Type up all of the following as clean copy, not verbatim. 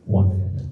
1 minute.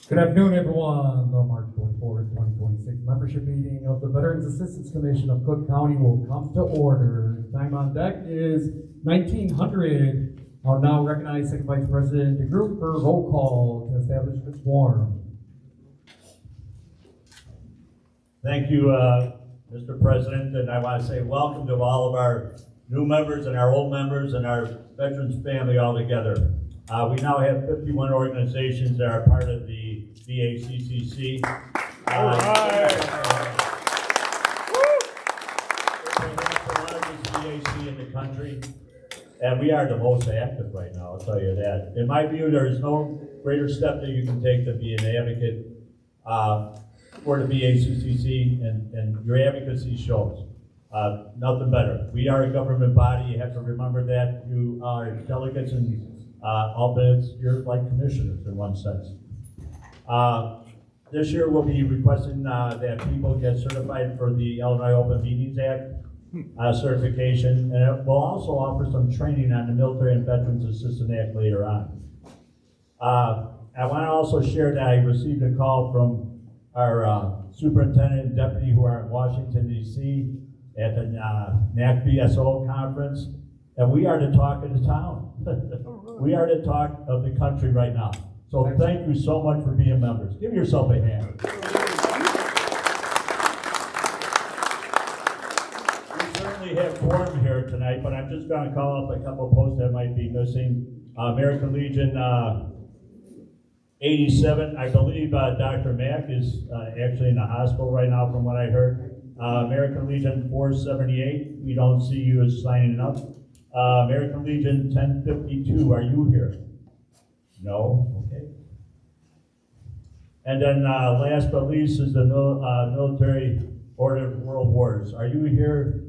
Good afternoon, everyone. The March 24th, 2026 membership meeting of the Veterans Assistance Commission of Cook County will come to order. Time on deck is 1900. I'll now recognize Second Vice President DeGroot for roll call to establish the quorum. Thank you, Mr. President, and I want to say welcome to all of our new members and our old members and our veterans family all together. We now have 51 organizations that are part of the VACCC. All right. It's the largest VAC in the country, and we are the most active right now, I'll tell you that. In my view, there is no greater step that you can take to be an advocate for the VACCC, and your advocacy shows. Nothing better. We are a government body. You have to remember that. You are delegates and alternates. You're like commissioners in one sense. This year we'll be requesting that people get certified for the Illinois Open Meetings Act certification, and we'll also offer some training on the Military and Veterans Assistance Act later on. I want to also share that I received a call from our superintendent and deputy who are in Washington, D.C. at the NACVSO conference, and we are the talk of the town. We are the talk of the country right now. So thank you so much for being members. Give yourself a hand. We certainly have quorum here tonight, but I'm just going to call up a couple of posts that might be missing. American Legion 87, I believe Dr. Mack is actually in the hospital right now from what I heard. American Legion 478, we don't see you as signing up. American Legion 1052, are you here? No? Okay. And then last but least is the Military Order of World Wars. Are you here,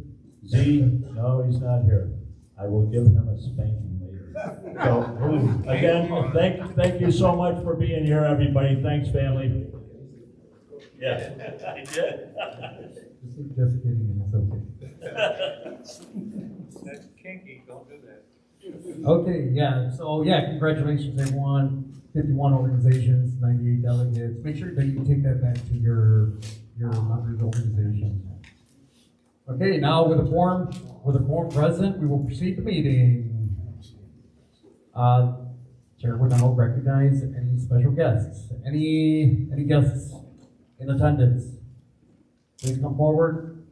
Z? No, he's not here. I will give him a spanking later. So, again, thank you so much for being here, everybody. Thanks, family. Yeah, I did. Just kidding, it's okay. That's kinky, don't do that. Okay, yeah, so yeah, congratulations everyone. 51 organizations, 98 delegates. Make sure that you take that back to your members' organizations. Okay, now with a quorum present, we will proceed the meeting. Chair would now recognize any special guests. Any guests in attendance? Please come forward.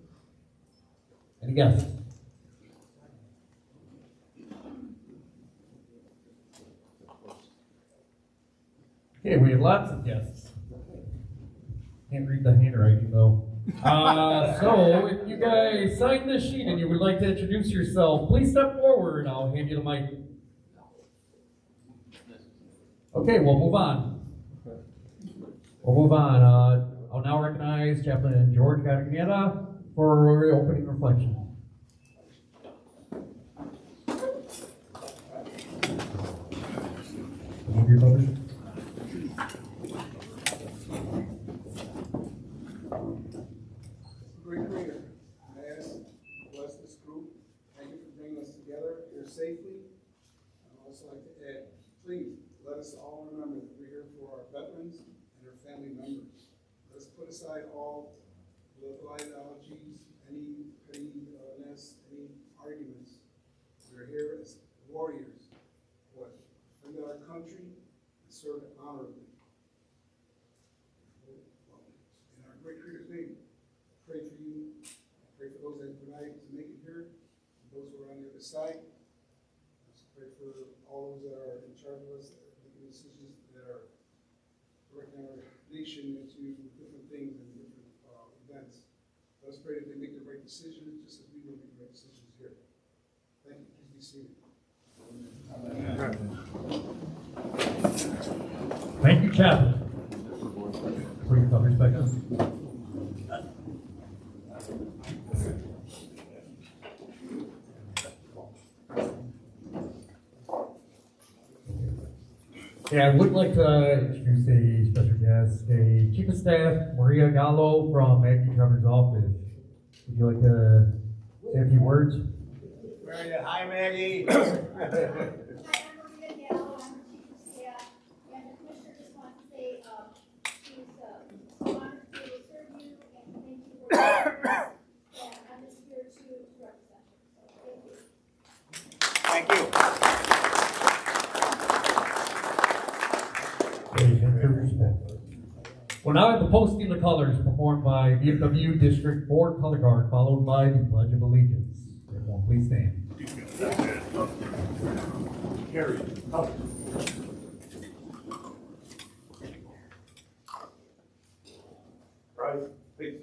Any guests? Okay, we have lots of guests. Can't read the handwriting though. So if you guys sign this sheet and you would like to introduce yourself, please step forward. I'll hand you the mic. Okay, we'll move on. I'll now recognize Chaplain George Gattagnetta for opening reflection. Great Creator, I ask you to bless this group. Thank you for bringing us together here safely. I'd also like to add, please let us all remember that we're here for our veterans and their family members. Let's put aside all political ideologies, any pettiness, any arguments, decide. Let's pray for all those that are in charge of us, that are making decisions that are directing our nation into different things and different events. Let's pray that they make the right decisions, just as we will make the right decisions here. Thank you. Please be seated. Thank you, Chaplain. Please come respect us. Yeah, I would like to introduce a special guest, a Chief of Staff, Maria Gallo from Maggie Trevor's office. Would you like to say a few words? Maria, hi Maggie. Hi, I'm Maria Gallo, I'm the Chief of Staff, and the Commissioner just wants to say, she's honored to serve you, and thank you for your service, and I'm just here to represent you, so thank you. Thank you. Well, now I have the posting of colors performed by VFW District 4 Color Guard, followed by the Pledge of Allegiance. Everyone, please stand. Carry. Oh. Right, please.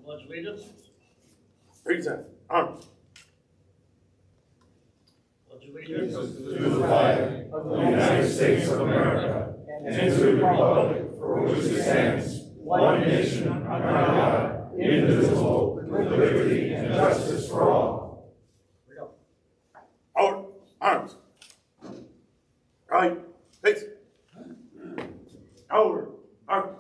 Pledge allegiance. Present. Arms. Pledge allegiance. To the flag of the United States of America and to the republic for which it stands, one nation under God, indivisible, with liberty and justice for all. Out. Arms. Right. Face. Over. Arms.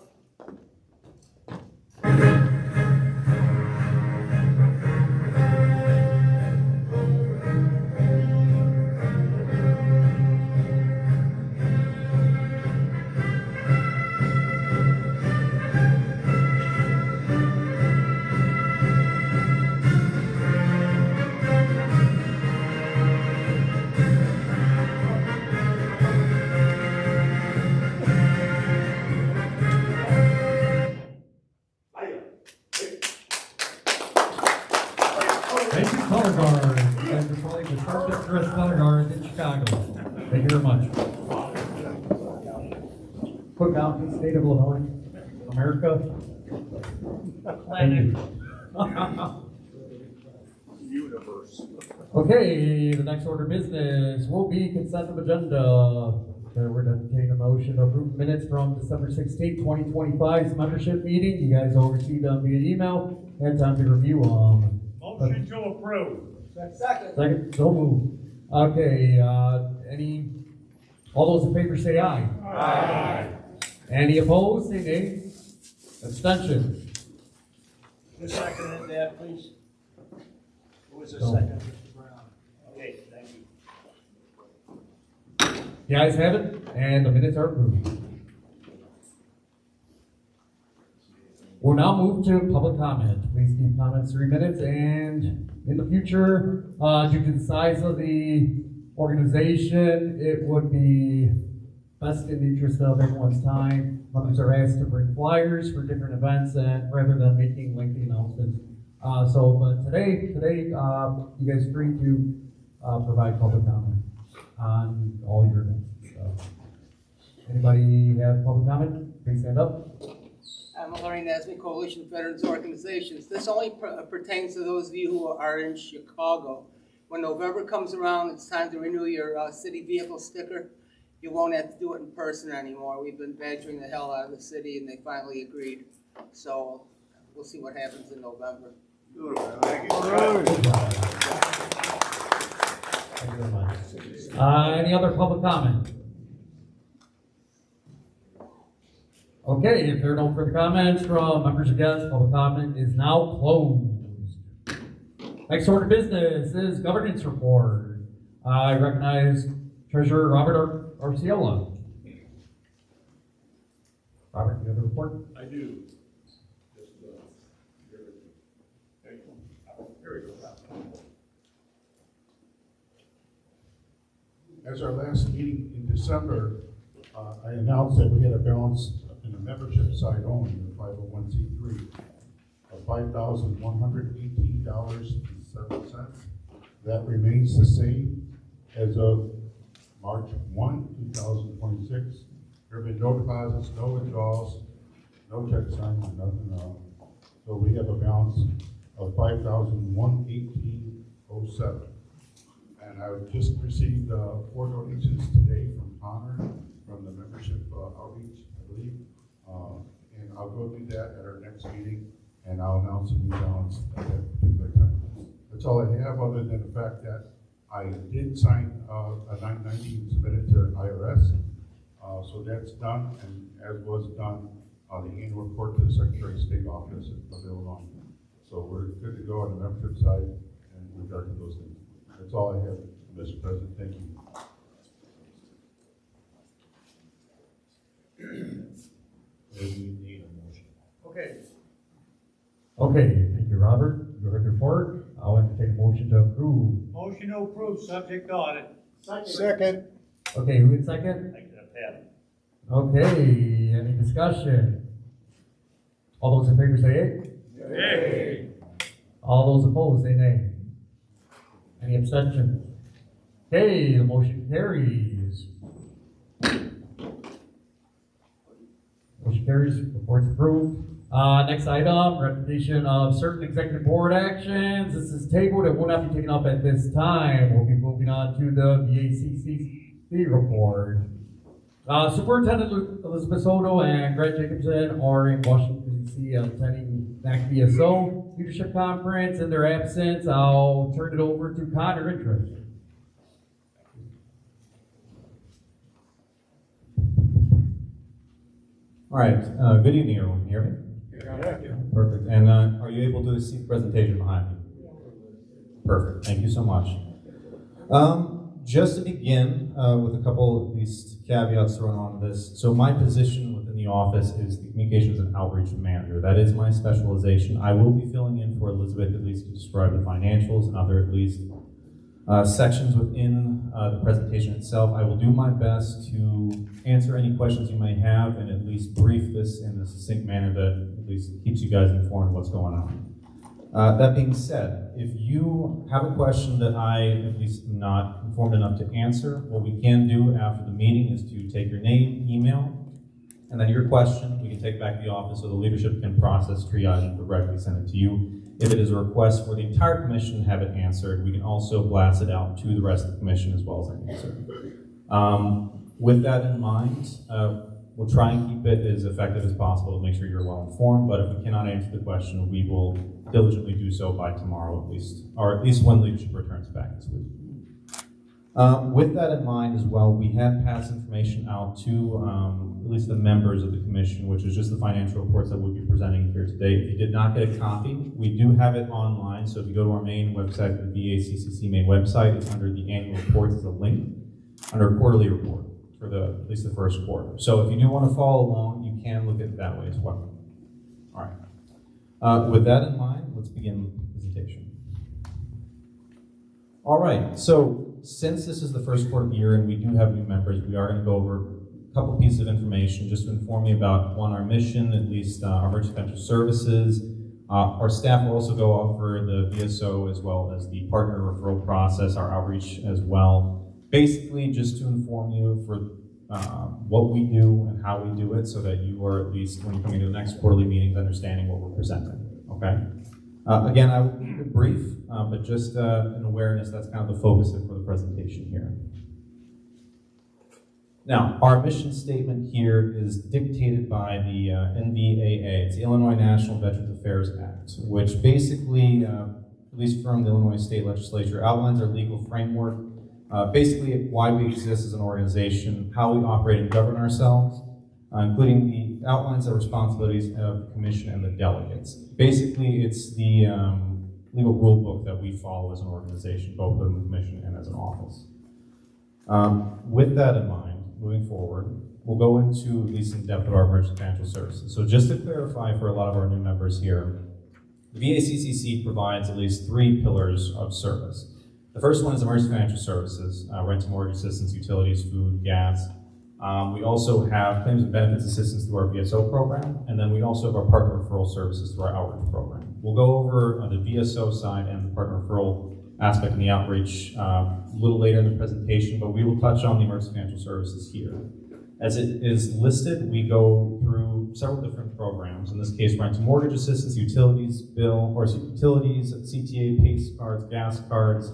Thank you, Color Guard. You guys are probably the first dressed Color Guards in Chicago. Thank you very much. Cook County, State of Illinois, America. Thank you. Universe. Okay, the next order of business will be consent of agenda. We're going to take a motion to approve minutes from December 16th, 2025's membership meeting. You guys all received them via email. Had time to review them. Motion to approve. Second, so moved. Okay, all those in favor say aye. Aye. Any opposed, say nay. Abstention. Who seconded that, please? Who was the No. second? Mr. Brown. Okay, thank you. The ayes have it, and the minutes are approved. We'll now move to public comment. Please keep comments 3 minutes, and in the future, due to the size of the organization, it would be best in the interest of everyone's time. Members are asked to bring flyers for different events, and rather than making lengthy announcements. But today, you guys are free to provide public comment on all your events. So, anybody have public comment? Please stand up. I'm Larry Nasby, Coalition of Veterans Organizations. This only pertains to those of you who are in Chicago. When November comes around, it's time to renew your city vehicle sticker. You won't have to do it in person anymore. We've been badgering the hell out of the city, and they finally agreed. So we'll see what happens in November. Thank you very much. Any other public comment? Okay, if there are no further comments from members or guests, public comment is now closed. Next order of business is governance report. I recognize Treasurer Robert Arciola. Robert, you have a report? I do. Just, here we go. Here we go. As our last meeting in December, I announced that we had a balance in the membership side only, the 501c3, of $5,118.07. That remains the same as of March 1, 2026. There have been no deposits, no withdrawals, no check signs, nothing else. So we have a balance of $5,118.07. And I just received 4 donations today from Connor, from the membership outreach, I believe. And I'll go do that at our next meeting, and I'll announce the new balance at that particular time. That's all I have, other than the fact that I did sign a 990 and submit it to IRS. So that's done, and as was done, the annual report to the Secretary of State office of Illinois. So we're good to go on the membership side in regard to those things. That's all I have, Mr. President. Thank you. Maybe we need a motion. Okay. Okay, thank you, Robert. You heard the report. I'll entertain a motion to approve. Motion to approve, subject to audit. Second. Okay, who in second? I can have Okay, any discussion? All those in favor say aye. Yay. All those opposed say nay. Any abstentions? Okay, the motion carries. Motion carries, report's approved. Next item, ratification of certain executive board actions. This is tabled and will not be taken up at this time. We'll be moving on to the VACCC report. Superintendent Elizabeth Soto and Greg Jacobson are in Washington, D.C. attending NAC VSO Leadership Conference. In their absence, I'll turn it over to Connor Interest. All right, good evening, everyone. Can you hear me? Perfect. And are you able to see the presentation behind me? Perfect. Thank you so much. Just to begin with a couple of these caveats thrown on this. So my position within the office is the Communications and Outreach Manager. That is my specialization. I will be filling in for Elizabeth at least to describe the financials and other at least sections within the presentation itself. I will do my best to answer any questions you may have and at least brief this in a succinct manner that at least keeps you guys informed of what's going on. That being said, if you have a question that I at least am not informed enough to answer, what we can do after the meeting is to take your name, email, and then your question we can take back to the office so the leadership can process, triage, and directly send it to you. If it is a request for the entire commission to have it answered, we can also blast it out to the rest of the commission as well as an answer. With that in mind, we'll try and keep it as effective as possible to make sure you're well informed, but if we cannot answer the question, we will diligently do so by tomorrow at least, or at least when leadership returns back this week. With that in mind as well, we have passed information out to at least the members of the commission, which is just the financial reports that we'll be presenting here today. If you did not get a copy, we do have it online, so if you go to our main website, the VACCC main website, it's under the annual reports, there's a link under quarterly report for at least the first quarter. So if you do want to follow along, you can look at it that way as well. All right. With that in mind, let's begin the presentation. All right, so since this is the first quarter of the year and we do have new members, we are going to go over a couple pieces of information just to inform you about, one, our mission, at least our emergency venture services. Our staff will also go over the VSO as well as the partner referral process, our outreach as well. Basically, just to inform you for what we do and how we do it so that you are at least, when you come into the next quarterly meetings, understanding what we're presenting, okay? Again, I will keep it brief, but just an awareness, that's kind of the focus for the presentation here. Now, our mission statement here is dictated by the NVAA. It's the Illinois National Veterans Affairs Act, which basically, at least from the Illinois State Legislature, outlines our legal framework, basically why we exist as an organization, how we operate and govern ourselves, including the outlines of responsibilities of the commission and the delegates. Basically, it's the legal rule book that we follow as an organization, both within the commission and as an office. With that in mind, moving forward, we'll go into at least in depth of our emergency financial services. So just to clarify for a lot of our new members here, the VACCC provides at least 3 pillars of service. The first one is emergency financial services, rent and mortgage assistance, utilities, food, gas. We also have claims and benefits assistance through our VSO program, and then we also have our partner referral services through our outreach program. We'll go over the VSO side and the partner referral aspect in the outreach a little later in the presentation, but we will touch on the emergency financial services here. As it is listed, we go through several different programs. In this case, rent and mortgage assistance, utilities, CTA, PACE cards, gas cards,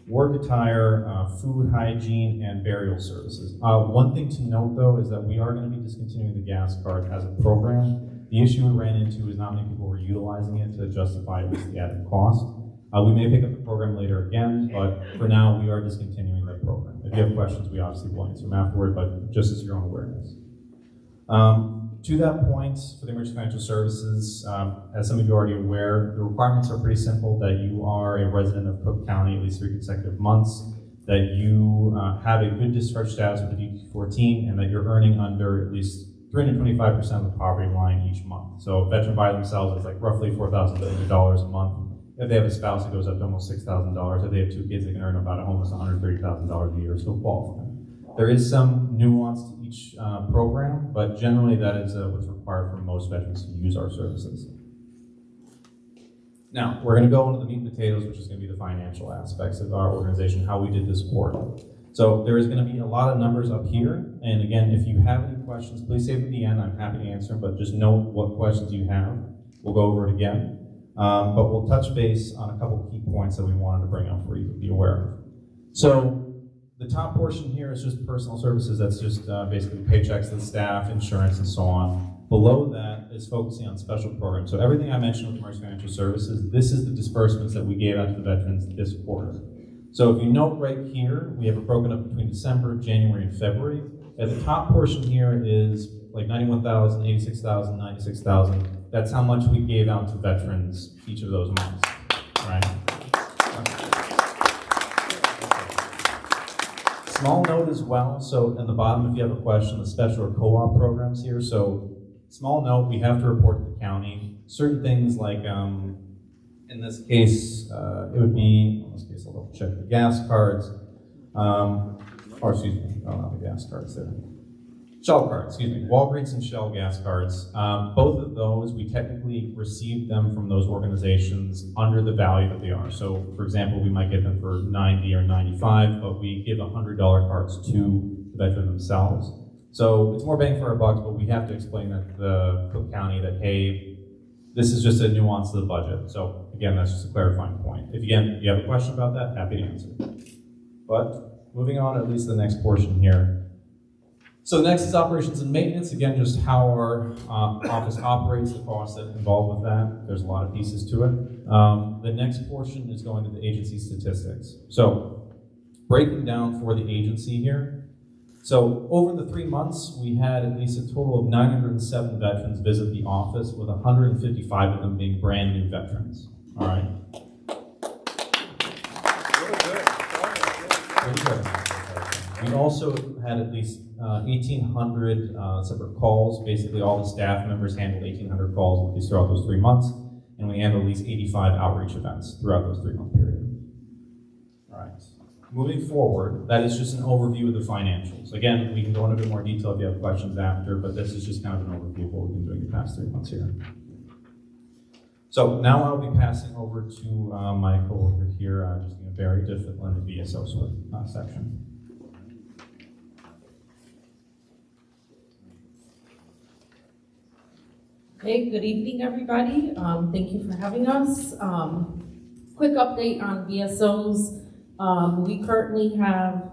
work attire, food hygiene, and burial services. One thing to note, though, is that we are going to be discontinuing the gas card as a program. The issue we ran into is not many people were utilizing it to justify at least the added cost. We may pick up the program later again, but for now, we are discontinuing that program. If you have questions, we obviously will answer them afterward, but just as your own awareness. To that point, for the emergency financial services, as some of you are already aware, the requirements are pretty simple: that you are a resident of Cook County at least 3 consecutive months, that you have a good discharge status with the DP-14, and that you're earning under at least 325% of the poverty line each month. So a veteran by themselves is like roughly $4,800 a month. If they have a spouse, it goes up to almost $6,000. If they have 2 kids, they can earn about almost $130,000 a year, still qualify. There is some nuance to each program, but generally that is what's required for most veterans to use our services. Now, we're going to go into the meat and potatoes, which is going to be the financial aspects of our organization, how we did this work. So there is going to be a lot of numbers up here, and again, if you have any questions, please save them to the end. I'm happy to answer them, but just note what questions you have. We'll go over it again. But we'll touch base on a couple key points that we wanted to bring up for you to be aware of. So the top portion here is just personal services. That's just basically paychecks to the staff, insurance, and so on. Below that is focusing on special programs. So everything I mentioned with emergency financial services, this is the disbursements that we gave out to the veterans this quarter. So if you note right here, we have it broken up between December, January, and February. At the top portion here is like $91,000, $86,000, $96,000. That's how much we gave out to veterans each of those months, right? Small note as well, so in the bottom, if you have a question, the special or co-op programs here. So small note, we have to report to the county. Certain things like, in this case, it would be, in this case, I'll double check the gas cards, or excuse me, oh, not the gas cards there. Shell cards, excuse me, Walgreens and Shell gas cards. Both of those, we technically received them from those organizations under the value that they are. So, for example, we might get them for $90 or $95, but we give $100 cards to the veteran themselves. So it's more bang for our bucks, but we have to explain that to the Cook County that, hey, this is just a nuance to the budget. So again, that's just a clarifying point. If again, you have a question about that, happy to answer. But moving on, at least the next portion here. So next is operations and maintenance. Again, just how our office operates, the costs that involved with that. There's a lot of pieces to it. The next portion is going to the agency statistics. So breaking down for the agency here. So over the 3 months, we had at least a total of 907 veterans visit the office, with 155 of them being brand new veterans. All right. Pretty good. We also had at least 1,800 separate calls. Basically, all the staff members handled 1,800 calls at least throughout those 3 months, and we handled at least 85 outreach events throughout those 3-month period. All right. Moving forward, that is just an overview of the financials. Again, we can go into a bit more detail if you have questions after, but this is just kind of an overview of what we've been doing the past 3 months here. So now I'll be passing over to my coworker here, just in a very disciplined VSO section. Okay, good evening, everybody. Thank you for having us. Quick update on VSOs. We currently have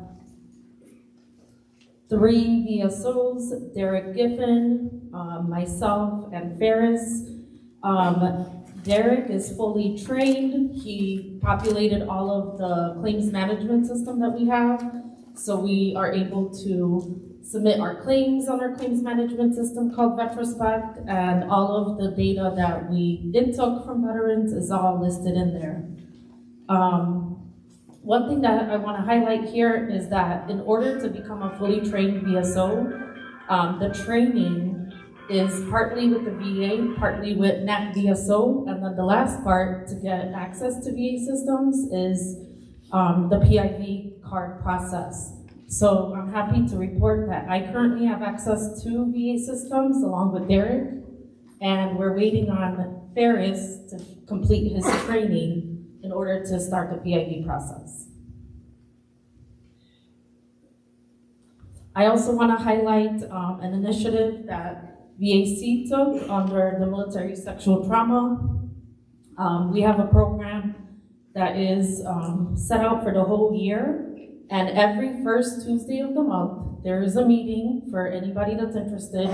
3 VSOs, Derek Giffen, myself, and Ferris. Derek is fully trained. He populated all of the claims management system that we have, so we are able to submit our claims on our claims management system called VetRespect, and all of the data that we intook from veterans is all listed in there. One thing that I want to highlight here is that in order to become a fully trained VSO, the training is partly with the VA, partly with NAC VSO, and then the last part to get access to VA systems is the PIV card process. So I'm happy to report that I currently have access to VA systems along with Derek, and we're waiting on Ferris to complete his training in order to start the PIV process. I also want to highlight an initiative that VAC took under the military sexual trauma. We have a program that is set out for the whole year, and every first Tuesday of the month, there is a meeting for anybody that's interested.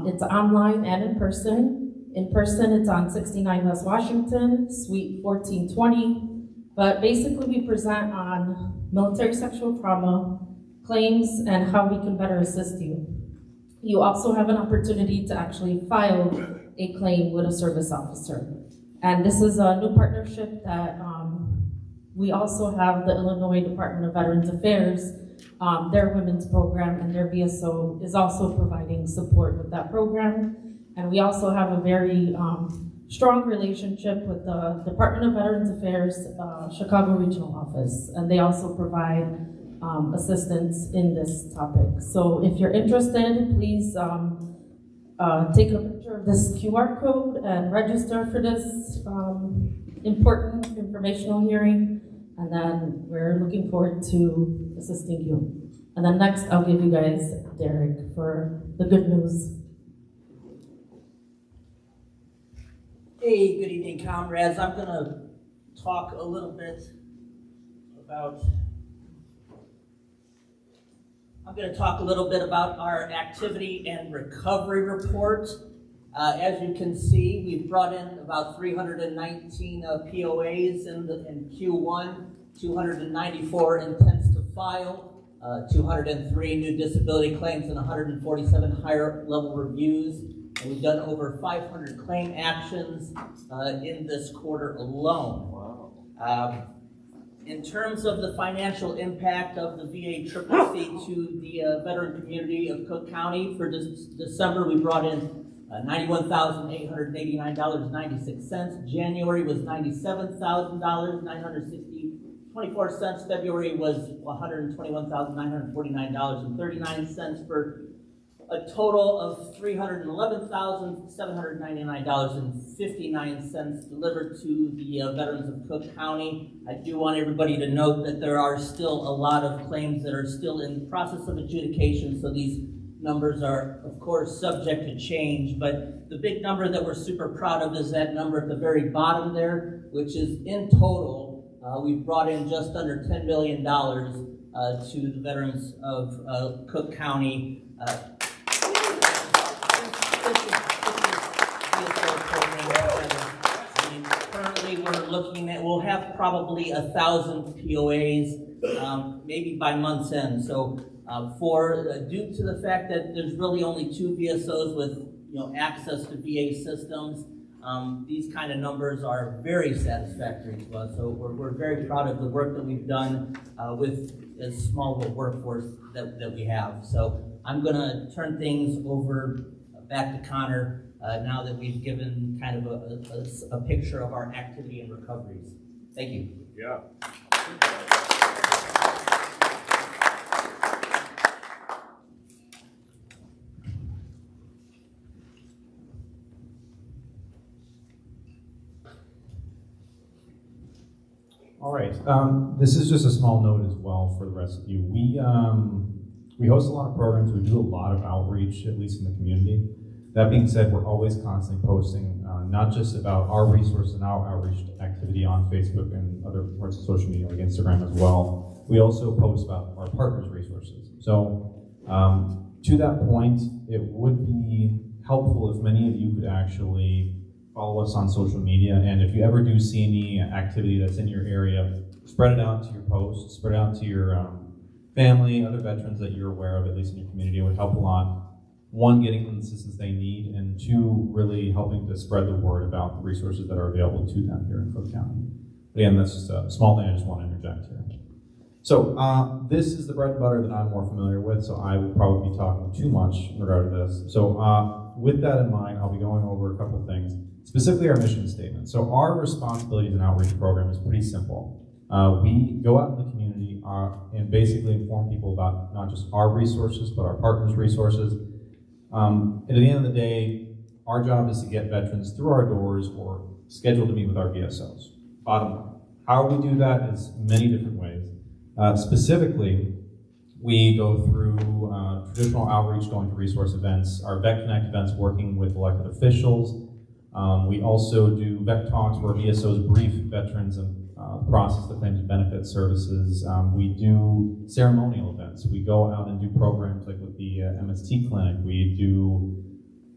It's online and in person. In person, it's on 69 West Washington, Suite 1420. But basically, we present on military sexual trauma, claims, and how we can better assist you. You also have an opportunity to actually file a claim with a service officer. And this is a new partnership that we also have the Illinois Department of Veterans Affairs, their women's program, and their VSO is also providing support with that program. And we also have a very strong relationship with the Department of Veterans Affairs Chicago Regional Office, and they also provide assistance in this topic. So if you're interested, please take a picture of this QR code and register for this important informational hearing, and then we're looking forward to assisting you. And then next, I'll give you guys Derek for the good news. Hey, good evening, comrades. I'm going to talk a little bit about our activity and recovery report. As you can see, we've brought in about 319 POAs in Q1, 294 intents to file, 203 new disability claims, and 147 higher level reviews. And we've done over 500 claim actions in this quarter alone. Wow. In terms of the financial impact of the VA CCC to the veteran community of Cook County, for December we brought in $91,889.96. January was $97,960.24. February was $121,949.39 for a total of $311,799.59 delivered to the veterans of Cook County. I do want everybody to note that there are still a lot of claims that are still in the process of adjudication, so these numbers are, of course, subject to change, but the big number that we're super proud of is that number at the very bottom there, which is in total, we've brought in just under $10 million to the veterans of Cook County. Currently, we're looking at, we'll have probably 1,000 POAs, maybe by month's end. So, due to the fact that there's really only 2 VSOs with access to VA systems, these kind of numbers are very satisfactory to us. So we're very proud of the work that we've done with as small of a workforce that we have. So I'm going to turn things over back to Connor now that we've given kind of a picture of our activity and recoveries. Thank you. Yeah. All right. This is just a small note as well for the rest of you. We host a lot of programs. We do a lot of outreach, at least in the community. That being said, we're always constantly posting, not just about our resources and our outreach activity on Facebook and other parts of social media like Instagram as well. We also post about our partners' resources. So to that point, it would be helpful if many of you could actually follow us on social media, and if you ever do see any activity that's in your area, spread it out to your posts, spread it out to your family, other veterans that you're aware of, at least in your community. It would help a lot. One, getting them the assistance they need, and two, really helping to spread the word about the resources that are available to them here in Cook County. Again, that's just a small thing I just want to interject here. So this is the bread and butter that I'm more familiar with, so I will probably be talking too much in regard to this. So with that in mind, I'll be going over a couple of things, specifically our mission statement. So our responsibilities and outreach program is pretty simple. We go out in the community and basically inform people about not just our resources, but our partners' resources. And at the end of the day, our job is to get veterans through our doors or scheduled to meet with our VSOs. Bottom line. How we do that is many different ways. Specifically, we go through traditional outreach, going to resource events, our Vet Connect events, working with elected officials. We also do vet talks where VSOs brief veterans and process the claims and benefit services. We do ceremonial events. We go out and do programs like with the MST clinic. We do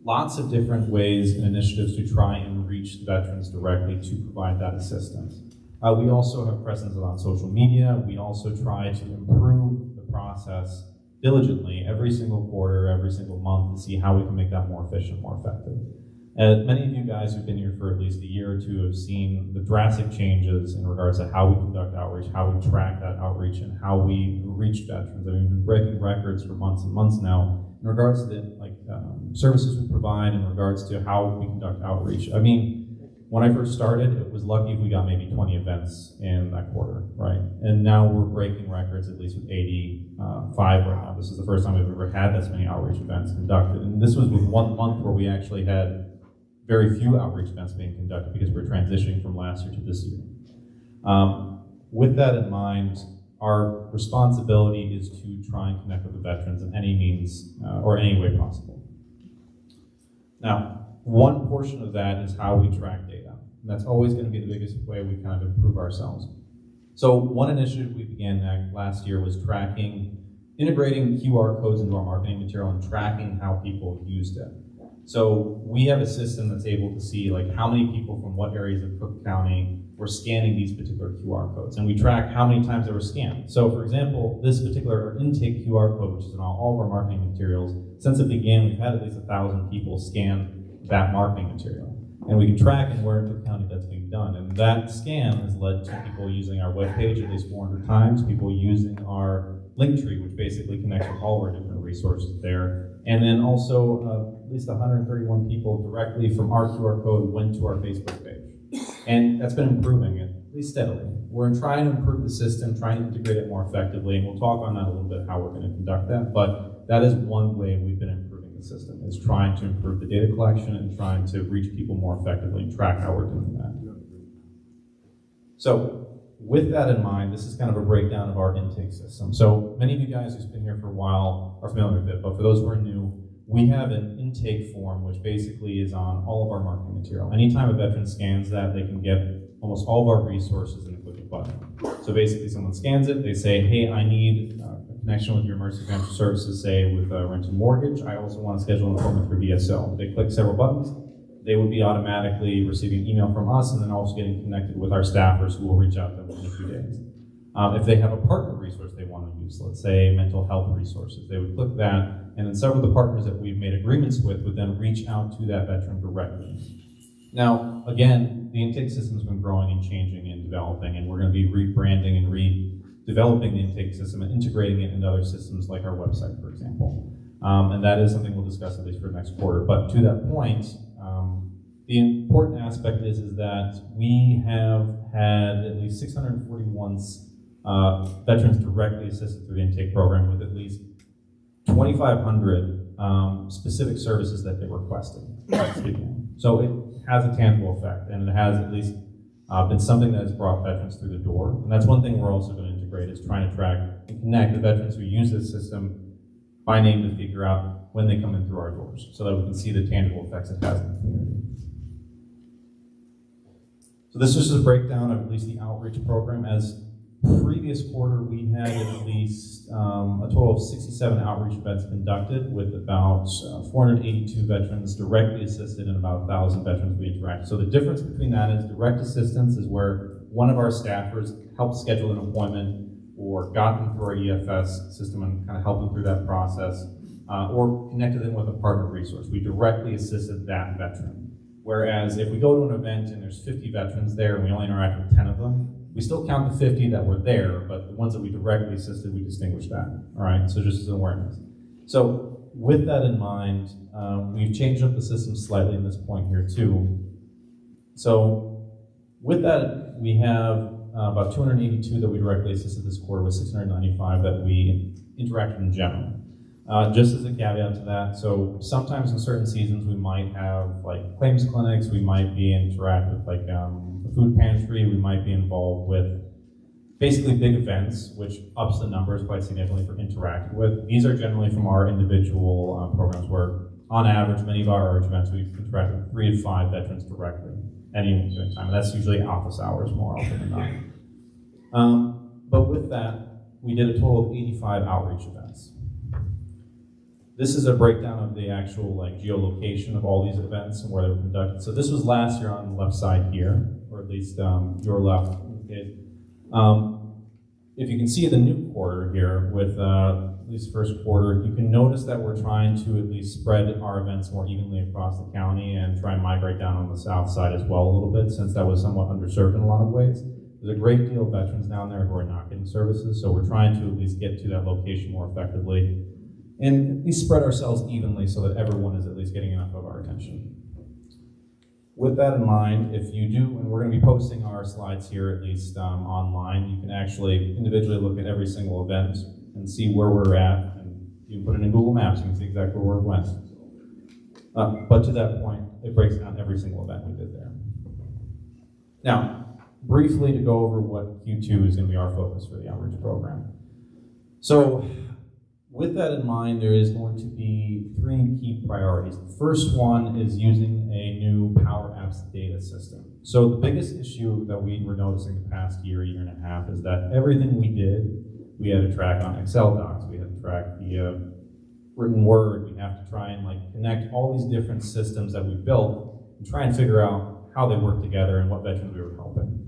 lots of different ways and initiatives to try and reach the veterans directly to provide that assistance. We also have presence on social media. We also try to improve the process diligently every single quarter, every single month to see how we can make that more efficient, more effective. Many of you guys who've been here for at least a year or two have seen the drastic changes in regards to how we conduct outreach, how we track that outreach, and how we reach veterans. I mean, we've been breaking records for months and months now in regards to the services we provide, in regards to how we conduct outreach. I mean, when I first started, it was lucky if we got maybe 20 events in that quarter, right? And now we're breaking records, at least with 85 right now. This is the first time we've ever had this many outreach events conducted. And this was with 1 month where we actually had very few outreach events being conducted because we're transitioning from last year to this year. With that in mind, our responsibility is to try and connect with the veterans in any means or any way possible. Now, one portion of that is how we track data. And that's always going to be the biggest way we kind of improve ourselves. So one initiative we began last year was integrating QR codes into our marketing material and tracking how people used it. So we have a system that's able to see like how many people from what areas of Cook County were scanning these particular QR codes. And we track how many times they were scanned. So for example, this particular intake QR code, which is in all of our marketing materials, since it began, we've had at least 1,000 people scan that marketing material. And we can track in where in Cook County that's being done. And that scan has led to people using our webpage at least 400 times, people using our Linktree, which basically connects with all our different resources there. And then also at least 131 people directly from our QR code went to our Facebook page. And that's been improving at least steadily. We're trying to improve the system, trying to integrate it more effectively, and we'll talk on that a little bit, how we're going to conduct that. But that is one way we've been improving the system, is trying to improve the data collection and trying to reach people more effectively and track how we're doing that. So with that in mind, this is kind of a breakdown of our intake system. So many of you guys who've been here for a while are familiar with it, but for those who are new, we have an intake form which basically is on all of our marketing material. Anytime a veteran scans that, they can get almost all of our resources in a click of a button. So basically someone scans it, they say, hey, I need a connection with your emergency financial services, say with rent and mortgage. I also want to schedule an appointment for VSO. They click several buttons. They would be automatically receiving email from us and then also getting connected with our staffers who will reach out to them in a few days. If they have a partner resource they want to use, let's say mental health resources, they would click that, and then several of the partners that we've made agreements with would then reach out to that veteran directly. Now, again, the intake system has been growing and changing and developing, and we're going to be rebranding and redeveloping the intake system and integrating it into other systems like our website, for example. And that is something we'll discuss at least for next quarter. But to that point, the important aspect is that we have had at least 641 veterans directly assisted through the intake program with at least 2,500 specific services that they requested. So it has a tangible effect, and it has at least been something that has brought veterans through the door. And that's one thing we're also going to integrate, is trying to track and connect the veterans who use this system by name to figure out when they come in through our doors, so that we can see the tangible effects it has in the community. So this is just a breakdown of at least the outreach program. As previous quarter, we had at least a total of 67 outreach events conducted with about 482 veterans directly assisted and about 1,000 veterans we interacted. So the difference between that is direct assistance is where one of our staffers helps schedule an appointment or got them through our EFS system and kind of helped them through that process, or connected them with a partner resource. We directly assisted that veteran. Whereas if we go to an event and there's 50 veterans there and we only interact with 10 of them, we still count the 50 that were there, but the ones that we directly assisted, we distinguish that, all right? So just as an awareness. So with that in mind, we've changed up the system slightly in this point here too. So with that, we have about 282 that we directly assisted this quarter, with 695 that we interacted in general. Just as a caveat to that, so sometimes in certain seasons we might have like claims clinics, we might be interact with like the food pantry, we might be involved with basically big events, which ups the numbers quite significantly for interacting with. These are generally from our individual programs where, on average, many of our events we've interacted with 3 to 5 veterans directly at any given time, and that's usually office hours more often than not. But with that, we did a total of 85 outreach events. This is a breakdown of the actual like geolocation of all these events and where they were conducted. So this was last year on the left side here, or at least your left. Okay. If you can see the new quarter here with at least first quarter, you can notice that we're trying to at least spread our events more evenly across the county and try and migrate down on the south side as well a little bit, since that was somewhat underserved in a lot of ways. There's a great deal of veterans down there who are not getting services, so we're trying to at least get to that location more effectively and at least spread ourselves evenly so that everyone is at least getting enough of our attention. With that in mind, if you do, and we're going to be posting our slides here at least online, you can actually individually look at every single event and see where we're at, and you can put it in Google Maps, you can see exactly where it went. But to that point, it breaks down every single event we did there. Now, briefly to go over what Q2 is going to be our focus for the outreach program. So, with that in mind, there is going to be 3 key priorities. The first one is using a new Power Apps data system. So the biggest issue that we were noticing the past year and a half is that everything we did, we had to track on Excel docs, we had to track via written word, we have to try and like connect all these different systems that we built and try and figure out how they work together and what veterans we were helping.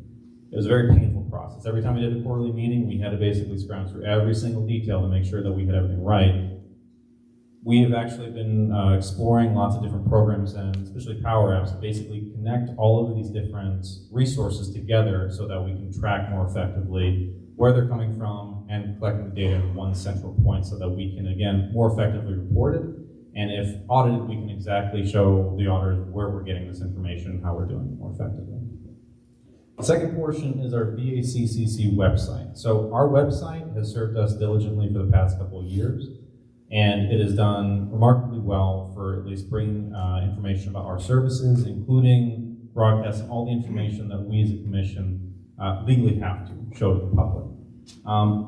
It was a very painful process. Every time we did a quarterly meeting, we had to basically scrounge through every single detail to make sure that we had everything right. We have actually been exploring lots of different programs, and especially Power Apps, to basically connect all of these different resources together so that we can track more effectively where they're coming from and collecting the data in one central point so that we can, again, more effectively report it. And if audited, we can exactly show the auditors where we're getting this information and how we're doing it more effectively. The second portion is our VACCC website. So our website has served us diligently for the past couple of years, and it has done remarkably well for at least bringing information about our services, including broadcasting all the information that we as a commission legally have to show to the public.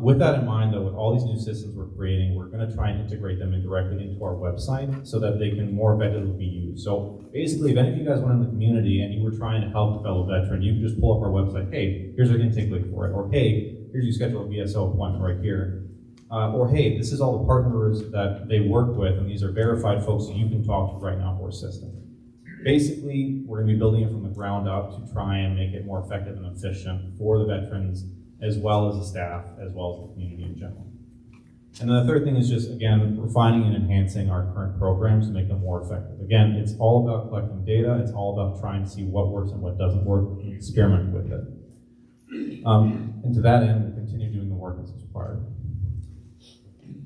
With that in mind, though, with all these new systems we're creating, we're going to try and integrate them directly into our website so that they can more effectively be used. So basically, if any of you guys went in the community and you were trying to help a fellow veteran, you can just pull up our website. Hey, here's our intake link for it. Or hey, here's your schedule a VSO appointment right here. Or hey, this is all the partners that they work with, and these are verified folks that you can talk to right now for a system. Basically, we're going to be building it from the ground up to try and make it more effective and efficient for the veterans, as well as the staff, as well as the community in general. And then the third thing is just, again, refining and enhancing our current programs to make them more effective. Again, it's all about collecting data, it's all about trying to see what works and what doesn't work, and experiment with it. And to that end, we'll continue doing the work that's required.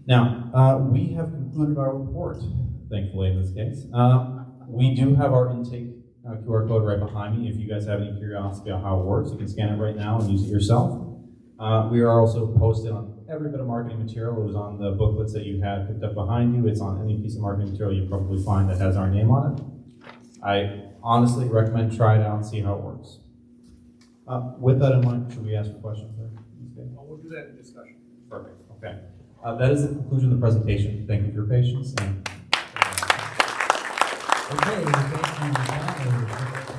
Now, we have concluded our report, thankfully in this case. We do have our intake QR code right behind me. If you guys have any curiosity about how it works, you can scan it right now and use it yourself. We are also posted on every bit of marketing material. It was on the booklets that you had picked up behind you. It's on any piece of marketing material you probably find that has our name on it. I honestly recommend try it out and see how it works. With that in mind, should we ask for questions there? We'll do that in discussion. Perfect, okay. That is the conclusion of the presentation. Thank you for your patience. And Okay, thank you, John.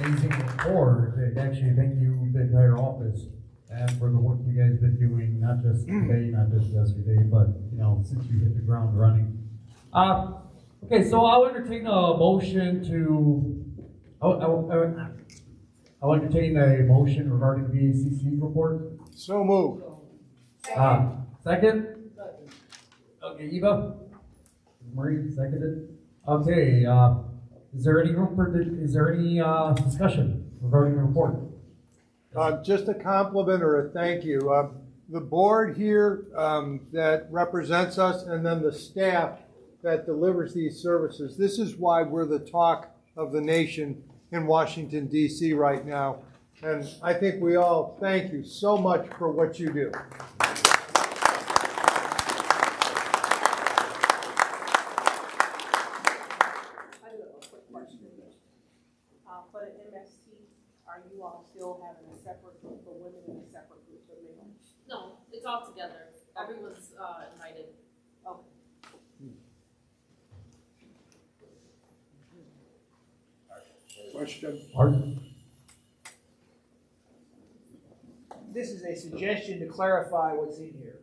Amazing report. Actually, thank you, the entire office, and for the work you guys have been doing, not just today, not just yesterday, but, you know, since you hit the ground running. Okay, so I'll entertain a motion to, I'll entertain a motion regarding the VACC report. So moved. Second? Okay, Eva? Marie, seconded. Okay, is there any room for, is there any, discussion regarding the report? Just a compliment or a thank you. The board here that represents us and then the staff that delivers these services, this is why we're the talk of the nation in Washington, D.C. right now. And I think we all thank you so much for what you do. I do have a quick question. For the MST, are you all still having a separate group for women and a separate group for men? No, it's all together. Everyone's invited. Okay. Question? Pardon? This is a suggestion to clarify what's in here.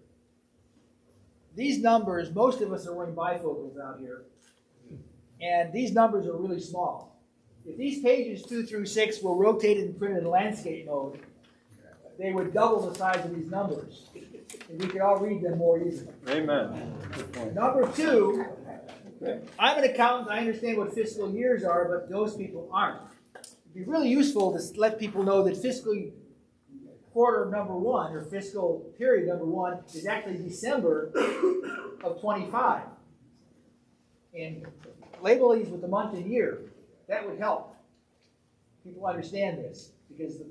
These numbers, most of us are wearing bifocals out here, and these numbers are really small. If these pages 2 through 6 were rotated and printed in landscape mode, they would double the size of these numbers, and we could all read them more easily. Amen. Number 2, I'm an accountant, I understand what fiscal years are, but those people aren't. It'd be really useful to let people know that fiscal quarter number 1, or fiscal period number 1, is actually December of 25. And label these with the month and year. That would help people understand this, because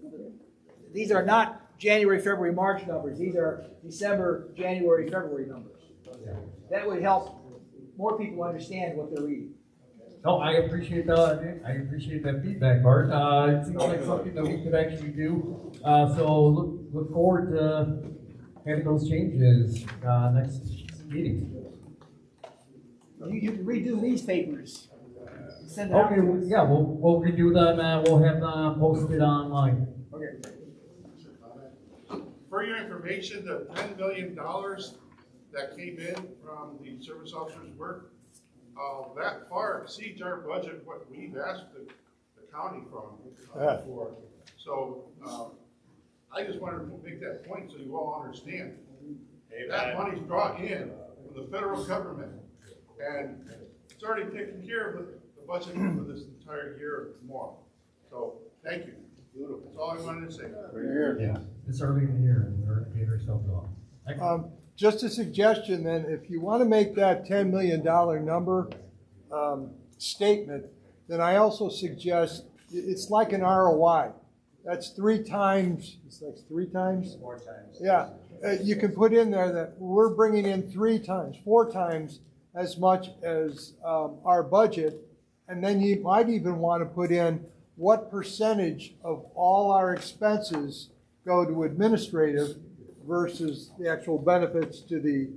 these are not January, February, March numbers. These are December, January, February numbers. That would help more people understand what they're reading. No, I appreciate that feedback, Bart. It seems like something that we could actually do. So look forward to having those changes next meeting. You can redo these papers. Send it out. Okay, yeah, we'll redo them and we'll have them posted online. Okay. For your information, the $10 million that came in from the service officers' work, that far exceeds our budget, what we've asked the county for. So I just wanted to make that point so you all understand. That money's brought in from the federal government, and it's already taken care of the budget for this entire year or more. So thank you. That's all I wanted to say. Yeah, it's early in the year and we're getting ourselves off. Just a suggestion then, if you want to make that $10 million number statement, then I also suggest it's like an ROI. That's 3 times, it's like 3 times? 4 times. Yeah, you can put in there that we're bringing in 3 times, 4 times as much as our budget. And then you might even want to put in what percentage of all our expenses go to administrative versus the actual benefits to the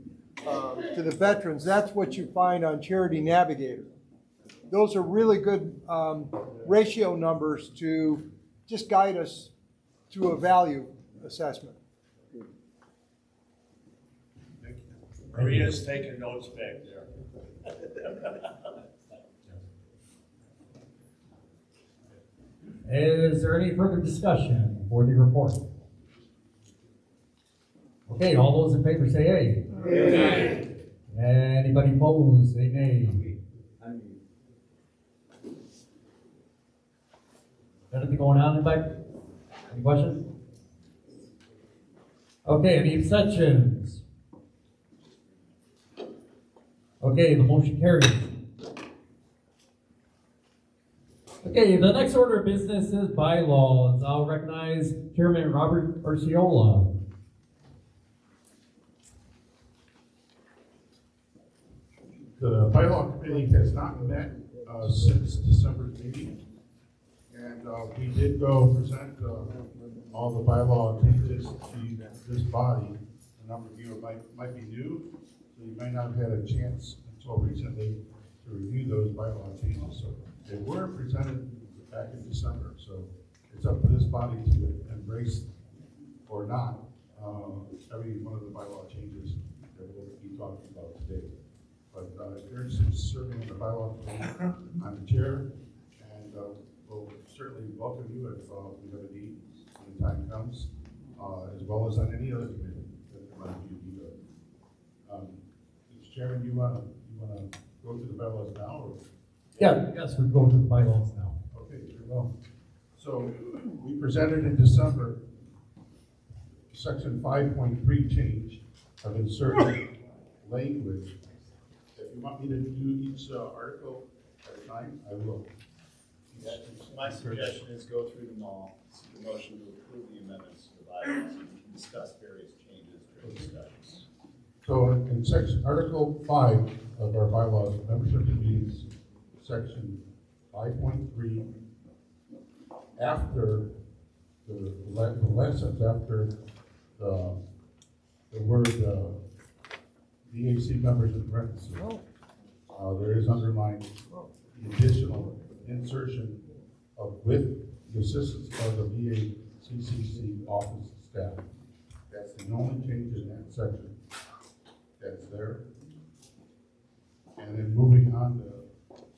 veterans. That's what you find on Charity Navigator. Those are really good ratio numbers to just guide us to a value assessment. Maria's taking notes back there. Is there any further discussion for the report? Okay, all those in favor say aye. Aye. Anybody opposed, say nay. Anything going on in the back? Any questions? Okay, any abstentions? Okay, the motion carries. Okay, the next order of business is bylaws. I'll recognize Chairman Robert Arciola. The bylaw committee has not met since December's meeting. And we did go present all the bylaw changes to this body. A number of you might be new, so you might not have had a chance until recently to review those bylaw changes. So they were presented back in December. So it's up to this body to embrace or not every one of the bylaw changes that we'll be talking about today. But you're interested in serving in the bylaw committee. I'm the chair, and we'll certainly welcome you if we have a need when the time comes, as well as on any other committee that One of you do it. Mr. Chairman, you wanna go through the bylaws now, or? Yeah, yes, we go to the bylaws now. Okay, very well. So, we presented in December, section 5.3 change of inserting language. If you want me to do each article at a time, I will. My suggestion is go through them all, seek a motion to approve the amendments to the bylaws, and we can discuss various changes during discussions. So in section, Article 5 of our bylaws, membership in meetings, section 5.3, after the last sentence, after the word VAC members in parentheses, there is underlined the additional insertion of with the assistance of the VACCC office staff. That's the only change in that section that's there. And then moving on to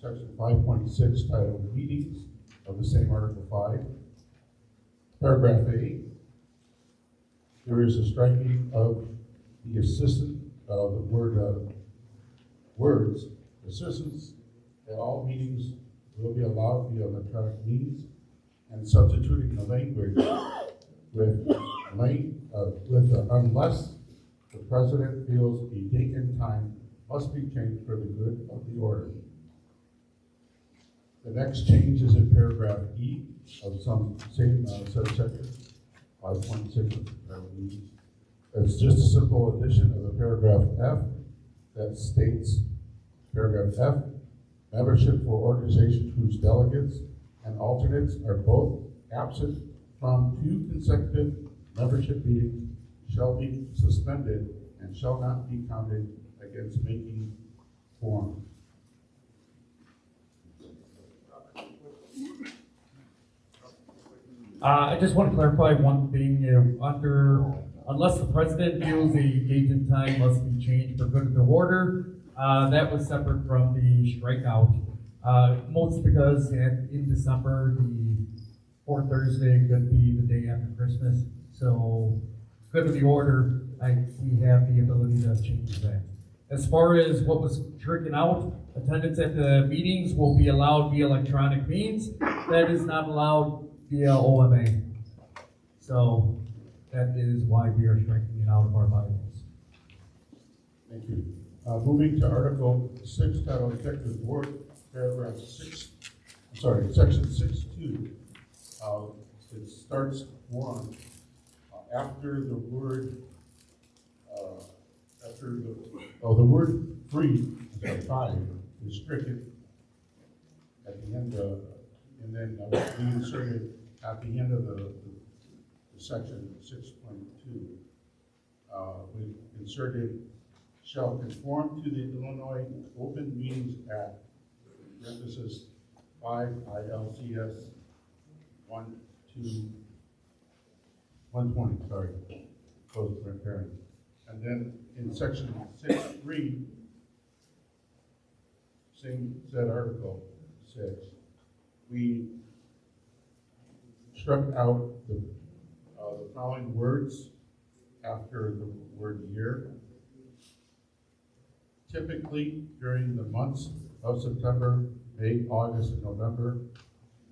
section 5.6 titled meetings of the same Article 5. Paragraph A, there is a striking of the assistant, the word words, assistants at all meetings will be allowed via electronic means, and substituting the language with unless the president feels a date and time must be changed for the good of the order. The next change is in paragraph E of some same subsection 5.6 of meetings. It's just a simple addition of the paragraph F that states, paragraph F, membership for organizations whose delegates and alternates are both absent from 2 consecutive membership meetings shall be suspended and shall not be counted against making quorum. I just want to clarify one thing, unless the president feels a date and time must be changed for good of the order, that was separate from the strikeout. Mostly because in December, the fourth Thursday could be the day after Christmas. So, good of the order, we have the ability to change that. As far as what was stricken out, attendance at the meetings will be allowed via electronic means. That is not allowed via OMA. So, that is why we are striking it out of our bylaws. Thank you. Moving to Article 6, titled Executive Board, paragraph 6, section 6.2. It starts one after the word, the word free, 5, is stricken at the end of, and then we inserted at the end of the section 6.2. We inserted shall conform to the Illinois Open Meetings Act, parenthesis 5 ILCS 120, close comparing. And then in section 6.3, same said article 6, we struck out the following words after the word year. Typically, during the months of September, May, August, and November,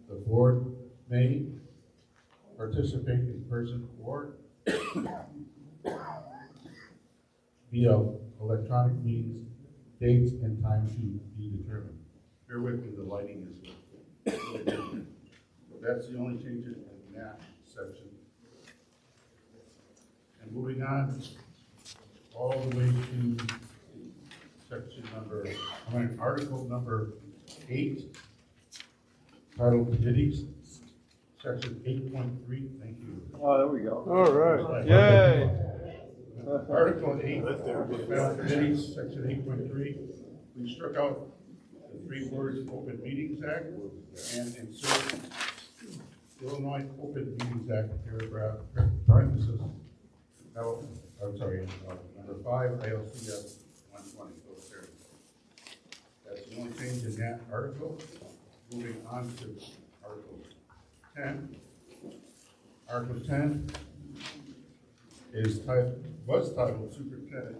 the board may participate in person or via electronic means, dates and time to be determined. Bear with me, the lighting is that's the only change in that section. And moving on all the way to article number 8, titled Committees, section 8.3. Thank you. Oh, there we go. All right. Yay. Article 8, Committees, section 8.3. We struck out the 3 words Open Meetings Act and inserted Illinois Open Meetings Act paragraph, parenthesis. No, I'm sorry, number 5, ILCS 120. That's the only change in that article. Moving on to Article 10. Article 10, was titled Superintendent,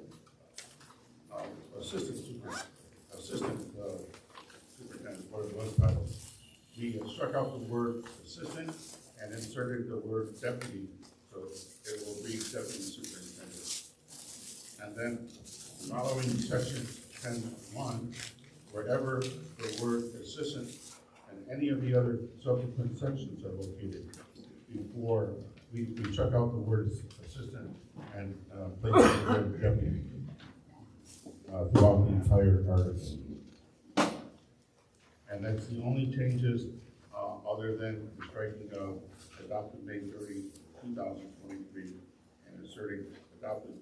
Assistant Superintendent, what it was titled. We struck out the word assistant and inserted the word deputy, so it will read deputy superintendent. And then following section 10.1, wherever the word assistant and any of the other subsequent sections are located, before we chuck out the word assistant and place the word deputy throughout the entire article. And that's the only changes other than striking adopted May 30, 2023 and inserting adopted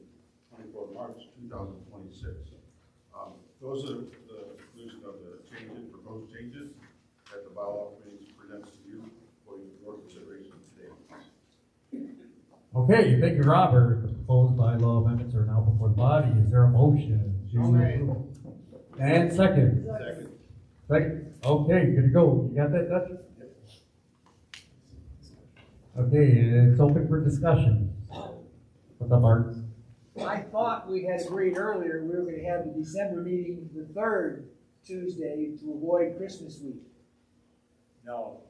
24 March 2026. Those are the conclusion of the changes, proposed changes that the bylaw committee presents to you for your consideration today. Okay, thank you, Robert. The proposed bylaw amendments are now before the body. Is there a motion to approve? And second? Second. Okay, good to go. You got that, Dutch? Okay, it's open for discussion. What's up, Art? I thought we had agreed earlier, we were gonna have the December meeting the third Tuesday to avoid Christmas week. No,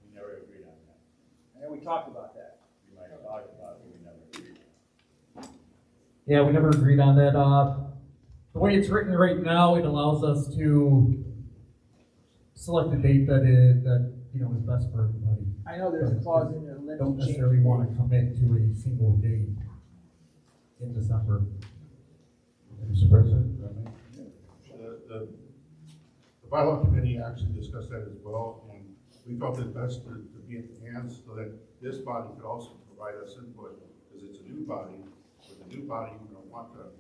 we never agreed on that. And we talked about that. We might have talked about it, but we never agreed. Yeah, we never agreed on that. The way it's written right now, it allows us to select a date that is best for everybody. I know there's a clause in there. that Don't lets you necessarily change. want to commit to a single date in December. Mr. President? The bylaw committee actually discussed that as well, and we felt it best to be in hands so that this body could also provide us input, because it's a new body. With a new body, you don't want to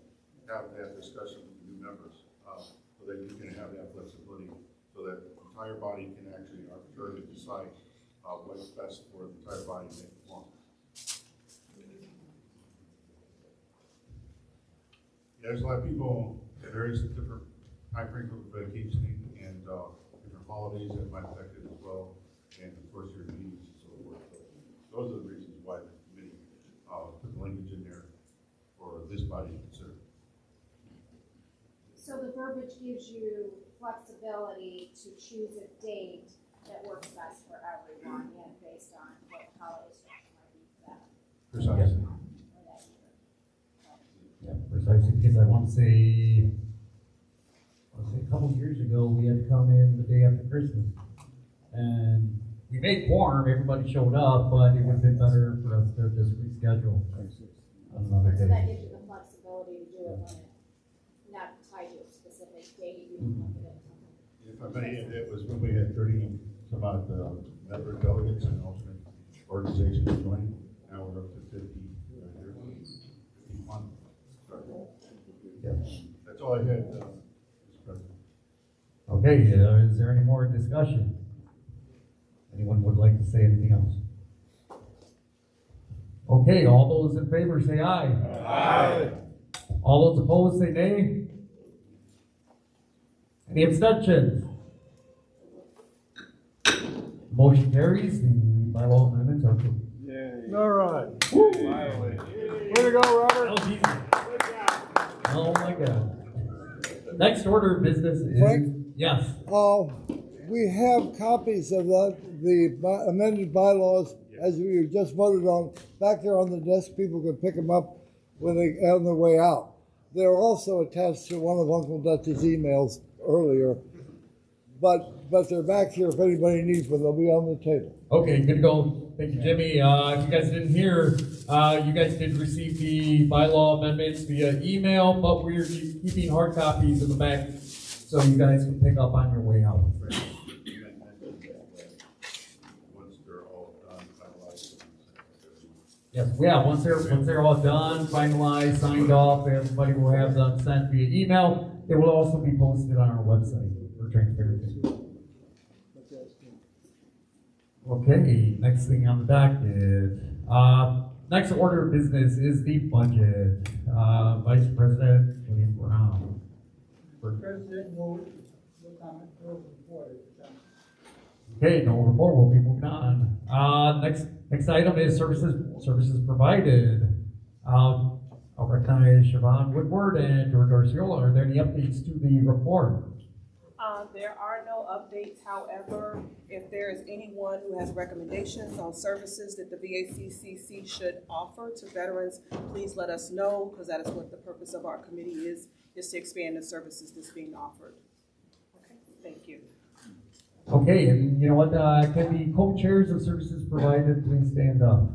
have that discussion with the new members, so that you can have that flexibility, so that the entire body can actually arbitrarily decide what's best for the entire body to make form. There's a lot of people at various different time frames of vacationing and different holidays that might affect it as well, and of course your meetings and so forth. So those are the reasons why the committee put the language in there for this body to consider. So the verbiage gives you flexibility to choose a date that works best for everyone, and based on what holiday structure might be for that. Precisely. Or that year. Yeah, precisely, because I want to say a couple of years ago, we had to come in the day after Christmas. And we made quorum, everybody showed up, but it would have been better for us to just reschedule on another So that day. gives you the flexibility to do it when it's not tied to a specific date, you can look at it. If I may, it was when we had 30 some odd member delegates and alternate organizations joining. Now we're up to 50. 51. That's all I had, Mr. President. Okay, is there any more discussion? Anyone would like to say anything else? Okay, all those in favor say aye. Aye. All those opposed say nay. Any abstentions? Motion carries. The bylaw amendments are approved. All right. Way to go, Robert. That was easy. Oh my God. Next order of business is Frank? yes. We have copies of the amended bylaws as we just voted on back there on the desk. People can pick them up when they on their way out. They're also attached to one of Uncle Dutch's emails earlier, but they're back here if anybody needs them. They'll be on the table. Okay, good to go. Thank you, Jimmy. If you guys didn't hear, you guys did receive the bylaw amendments via email, but we're keeping hard copies in the back so you guys can pick up on your way out. Once they're all done, finalized. Yes, yeah, once they're all done, finalized, signed off, everybody will have them sent via email. It will also be posted on our website for transparency. Okay, next thing on the docket. Next order of business is the budget. Vice President William Brown. President, no comment, no report. Okay, no report, we'll be moving on. Next item is services provided. I'll recognize Siobhan Woodward and George Orciola. Are there any updates to the report? There are no updates. However, if there is anyone who has recommendations on services that the VACCC should offer to veterans, please let us know, because that is what the purpose of our committee is to expand the services that's being offered. Okay, thank you. Okay, and you know what, can the co-chairs of services provided please stand up?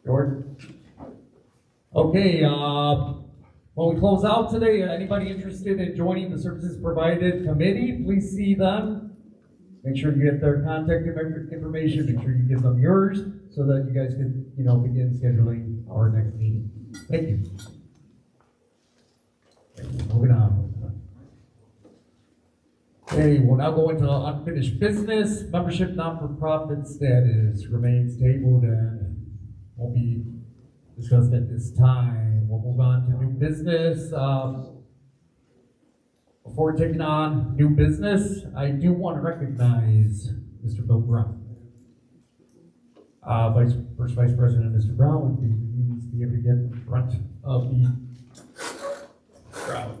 George? Okay, when we close out today, anybody interested in joining the services provided committee, please see them. Make sure you get their contact information, make sure you give them yours, so that you guys can, begin scheduling our next meeting. Thank you. Moving on. Okay, we'll now go into unfinished business. Membership non-for-profit status remains tabled and won't be discussed at this time. We'll move on to new business. Before taking on new business, I do want to recognize Mr. Bill Brown. First Vice President, Mr. Brown, would be pleased to be able to get in front of the crowd.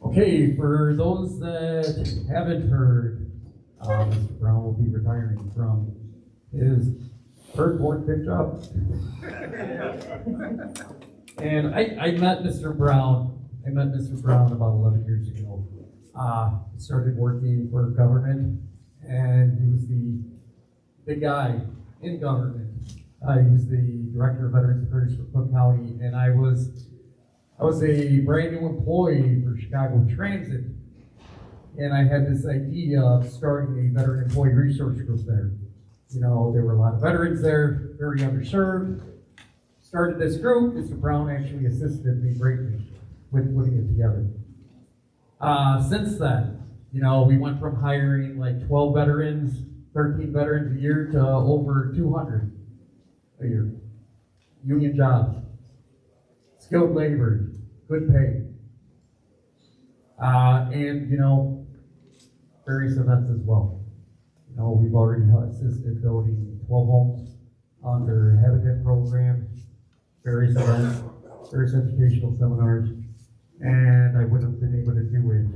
Okay, for those that haven't heard, Mr. Brown will be retiring from his third, fourth, fifth job. And I met Mr. Brown about 11 years ago. Started working for government, and he was the big guy in government. He was the Director of Veterans Affairs for Cook County, and I was a brand new employee for Chicago Transit, and I had this idea of starting a veteran employee resource group there. There were a lot of veterans there, very underserved. Started this group. Mr. Brown actually assisted me greatly with putting it together. Since then, we went from hiring like 12 veterans, 13 veterans a year to over 200 a year. Union jobs. Skilled labor, good pay, and various events as well. We've already assisted building 12 homes under Habitat program, various events, various educational seminars, and I wouldn't have been able to do it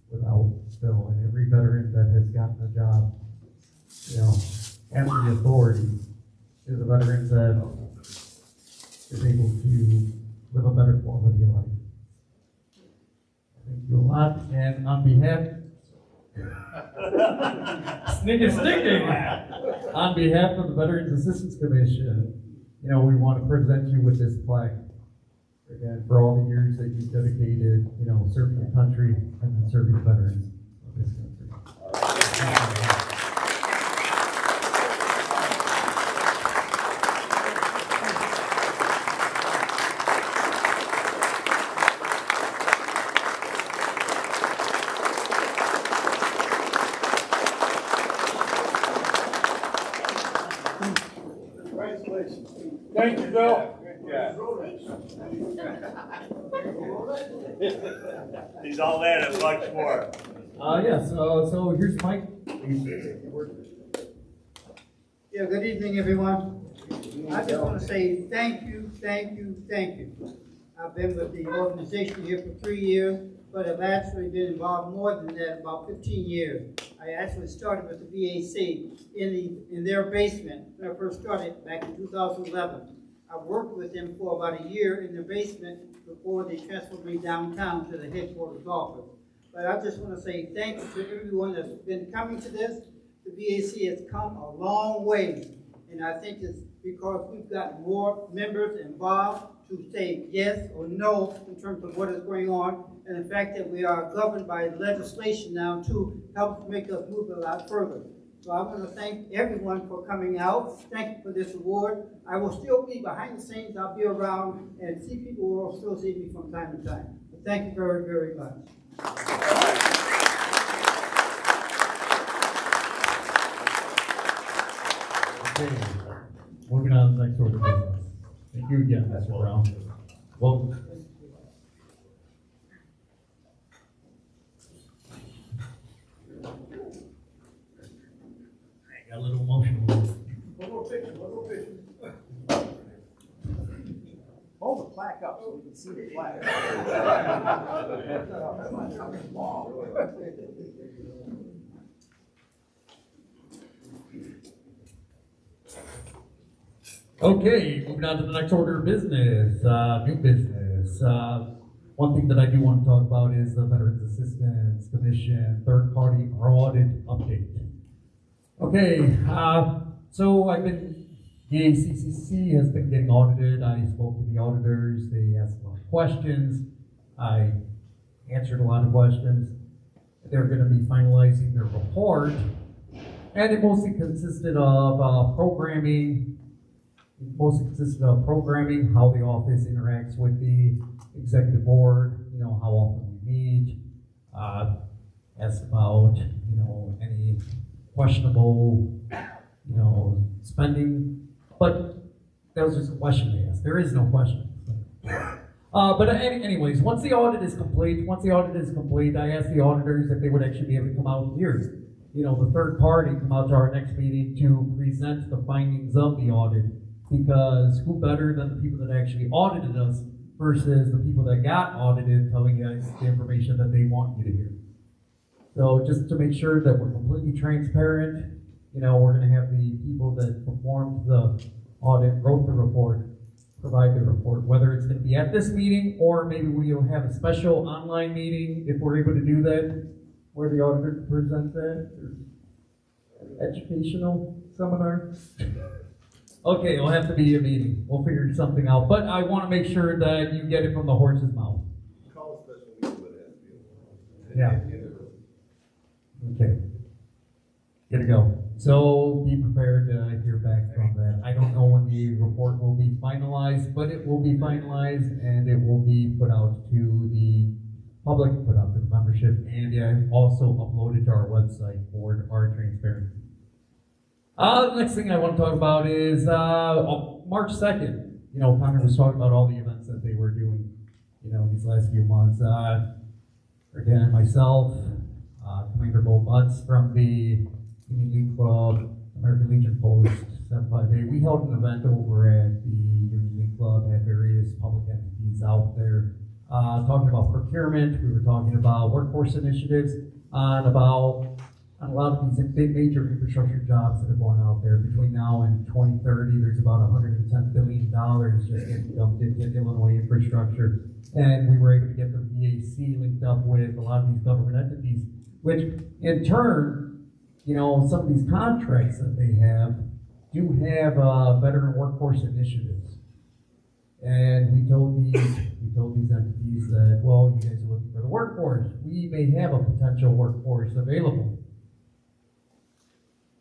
without Phil. And every veteran that has gotten a job, and the authority is a veteran that is able to live a better quality of life. Thank you a lot, and on behalf, on behalf of the Veterans Assistance Commission, we want to present you with this plaque. Again, for all the years that you've dedicated, serving the country and then serving the veterans of this country. Thank you, Bill. He's all that and much more. So here's Mike. Yeah, good evening, everyone. I just want to say thank you. I've been with the organization here for 3 years, but I've actually been involved more than that, about 15 years. I actually started with the VAC in their basement when I first started back in 2011. I worked with them for about a year in their basement before they transferred me downtown to the headquarters office. But I just want to say thank you to everyone that's been coming to this. The VAC has come a long way, and I think it's because we've got more members involved to say yes or no in terms of what is going on, and the fact that we are governed by legislation now too helps make us move a lot further. So I want to thank everyone for coming out. Thank you for this award. I will still be behind the scenes. I'll be around and see people who will still see me from time to time. But thank you very, very much. Okay. Moving on to the next order of business. Thank you again, Mr. Brown. Well, I got a little emotional. One more picture, one more picture. Hold the plaque up so we can see the plaque. Okay, moving on to the next order of business, new business. One thing that I do want to talk about is the Veterans Assistance Commission third-party audit update. Okay, so VACCC has been getting audited. I spoke to the auditors. They asked a lot of questions. I answered a lot of questions. They're going to be finalizing their report, and it mostly consisted of programming. How the office interacts with the executive board, how often we meet, asked about, any questionable, spending, but that was just a question they asked. There is no question. But anyways, once the audit is complete, I asked the auditors if they would actually be able to come out here, the third party, come out to our next meeting to present the findings of the audit. Because who better than the people that actually audited us versus the people that got audited telling you guys the information that they want you to hear. So just to make sure that we're completely transparent, we're going to have the people that performed the audit, wrote the report, provide the report, whether it's going to be at this meeting or maybe we'll have a special online meeting if we're able to do that, where the auditor presents that, or educational seminar. Okay, it'll have to be a meeting. We'll figure something out. But I want to make sure that you get it from the horse's mouth. Call a special meeting, but it Yeah. Okay. Good to go. So be prepared to hear back from that. I don't know when the report will be finalized, but it will be finalized and it will be put out to the public, put out to the membership, and also uploaded to our website for our transparency. The next thing I want to talk about is March 2nd. Connor was talking about all the events that they were doing, these last few months. Again, myself, Commander Bo Butts from the Union League Club, American Legion Post 758. We held an event over at the Union League Club, had various public entities out there talking about procurement. We were talking about workforce initiatives, on a lot of these big major infrastructure jobs that are going out there. Between now and 2030, there's about $110 billion just getting dumped into Illinois infrastructure. And we were able to get the VAC linked up with a lot of these government entities, which in turn, some of these contracts that they have do have veteran workforce initiatives. And we told these entities that, well, you guys are looking for the workforce. We may have a potential workforce available.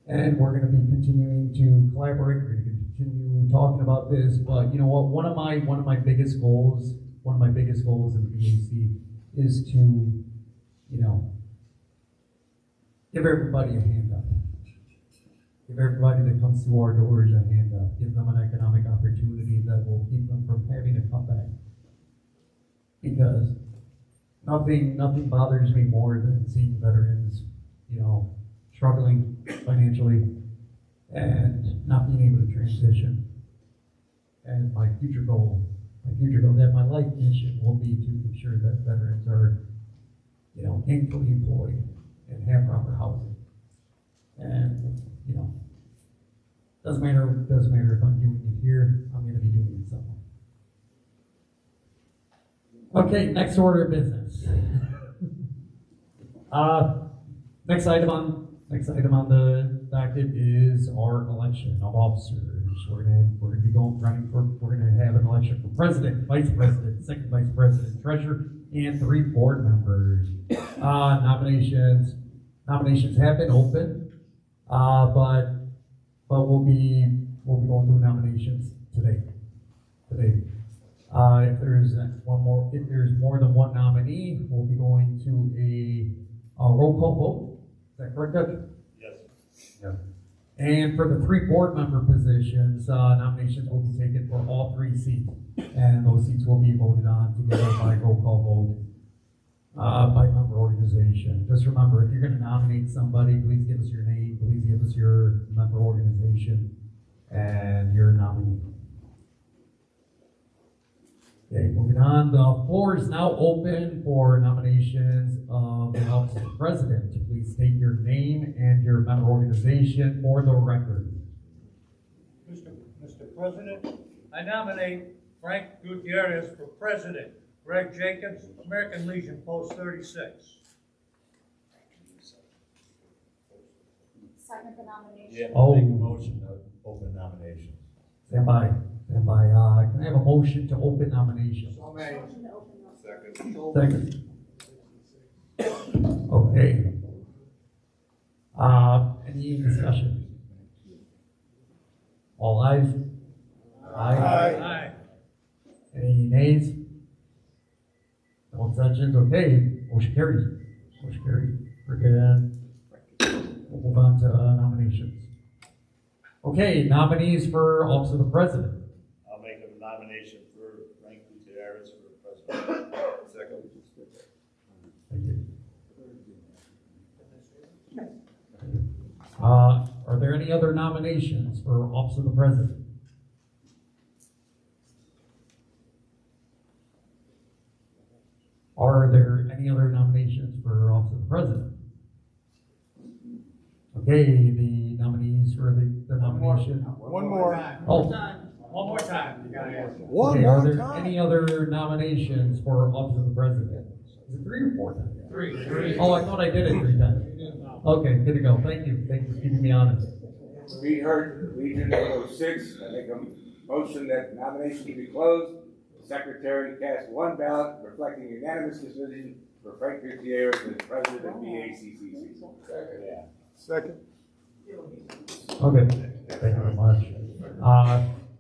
And we're going to be continuing to collaborate. We're going to continue talking about this. But you know what? One of my biggest goals in the VAC is to, give everybody a hand up. Give everybody that comes through our doors a hand up. Give them an economic opportunity that will keep them from having to come back. Because nothing bothers me more than seeing veterans, struggling financially and not being able to transition. And my future goal, that my life mission will be to make sure that veterans are, gainfully employed and have proper housing. And, doesn't matter if I'm doing it here, I'm going to be doing it somewhere. Okay, next order of business. Next item on the docket is our election of officers. We're gonna have an election for president, vice president, second vice president, treasurer, and 3 board members. Nominations have been open, but we'll be going through nominations today. If there's more than one nominee, we'll be going to a roll call vote. Is that correct, Judge? Yes. Yeah. And for the 3 board member positions, nominations will be taken for all 3 seats. And those seats will be voted on together by roll call vote by member organization. Just remember, if you're going to nominate somebody, please give us your name, please give us your member organization and your nominee. Okay, moving on. The floor is now open for nominations of the office of president. Please state your name and your member organization for the record. Mr. President, I nominate Frank Gutierrez for president. Greg Jacobs, American Legion, Post 36. Second the nomination. Yeah, Oh. make a motion to open nominations. Stand by. Stand by. Can I have a motion to open nominations? Motion to open those. Second. Okay. Any discussion? All ayes? Aye. Any nays? No abstentions? Okay, motion carries. Motion carries. We're good. We'll move on to nominations. Okay, nominees for office of the president. I'll make a nomination for Frank Gutierrez for president. Second. Thank you. Are there any other nominations for office of the president? Are there any other nominations for office of the president? Okay, the nominees for the nomination. One more. Oh, One more time. You gotta ask. One okay, are more there time. any other nominations for office of the president? Is it 3 or 4 times? Three. Oh, I thought I did it 3 times. Okay, good to go. Thank you. Thank you for keeping me honest. We heard Legion 06. I make a motion that nomination be closed. The secretary cast 1 ballot reflecting unanimous decision for Frank Gutierrez as president of BACCC. Second. Okay, thank you very much.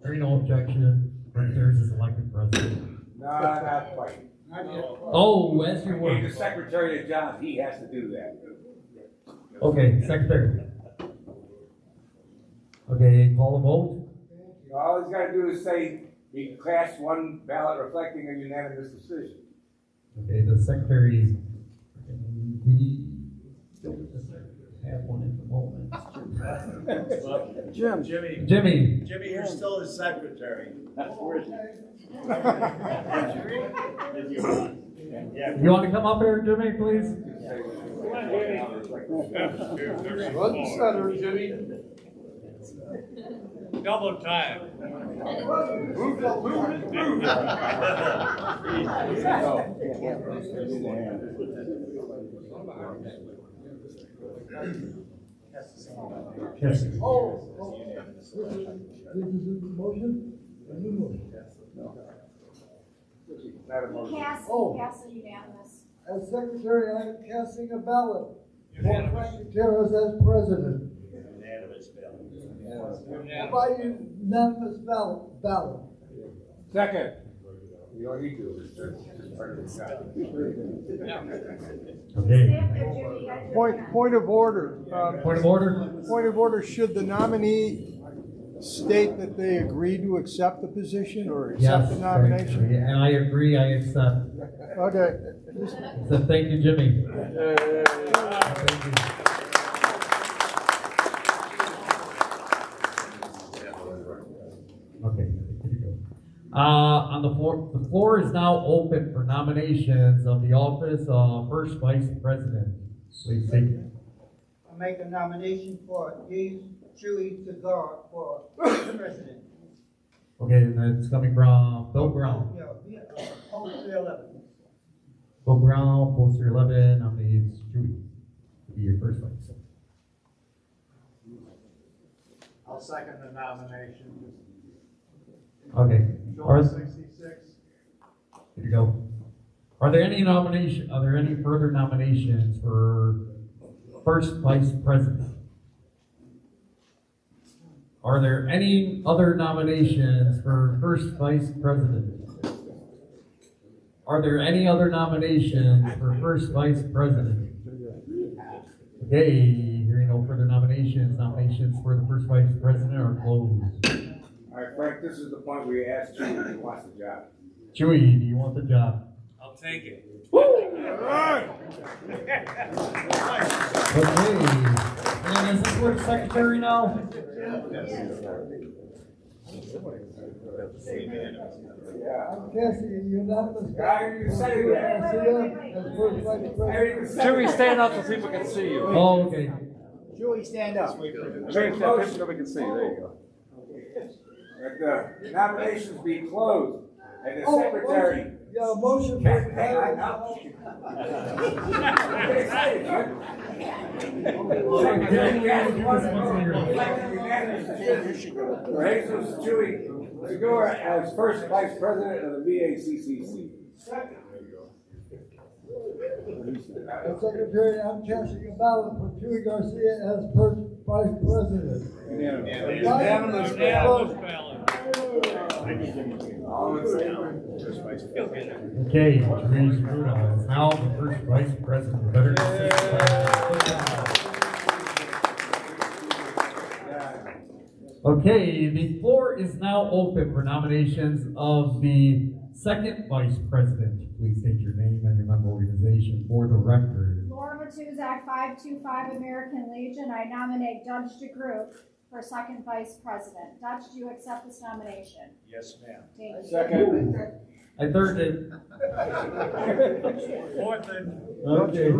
Hearing no objection, Frank Gutierrez is elected president. No, not quite. Oh, as you He's were. the secretary of John. He has to do that. Okay, secretary. Okay, call a vote. All he's got to do is say he cast 1 ballot reflecting a unanimous decision. Okay, the secretary, we don't have one at the moment. Jimmy. You're still the secretary. You want to come up here, Jimmy, please? Run the center, Jimmy. Double time. Yes. Motion? A new motion. Pass is unanimous. As secretary, I am casting a ballot for Frank Gutierrez as president. Unanimous ballot. By unanimous ballot. Second. You don't need to. It's just part of the job. Okay. Point of order. Point of order? Point of order, should the nominee state that they agree to accept the position or accept Yes, the nomination? and I agree, I accept. Okay. So thank you, Jimmy. Thank you. Okay, here we go. On the floor is now open for nominations of the office of first vice president. Please take. I make a nomination for Julie Segar for president. Okay, and that's coming from Bill Brown. Yeah, Post 311. Bill Brown, poster 11, nominates Judy to be your first vice. I'll second the nomination. Okay. Joel 66. Here you go. Are there any further nominations for first vice president? Are there any other nominations for first vice president? Are there any other nominations for first vice president? Okay, Hearing no further nominations, nominations for the first vice president are closed. All right, Frank, this is the point where you ask Chewy if he wants the job. Chewy, do you want the job? I'll take it. Okay. And is this where the secretary now? I'm guessing unanimous. Chewy, stand up so people can see you. Oh, okay. Julie, stand up. Make that picture so we can see you. There you go. Let the nominations be closed, and the Oh, secretary. Yeah, a motion Hang for. on now. Get excited, Secretary cast one vote, reflecting unanimous decision for Jesus Chewy Segura as first vice president of the VACCC. Secretary, I'm casting a ballot for Chewy Garcia as first vice president. Unanimous ballot. All in favor? Okay, Chewy Segura is now the first vice president of Veterans Assistance. Okay, the floor is now open for nominations of the second vice president. Please state your name and your member organization for the record. Laura Matuzak, 525 American Legion. I nominate Dutch DeGroot for second vice president. Dutch, do you accept this nomination? Yes, ma'am. Thank you. Second. I thirded. Fourth and. Okay.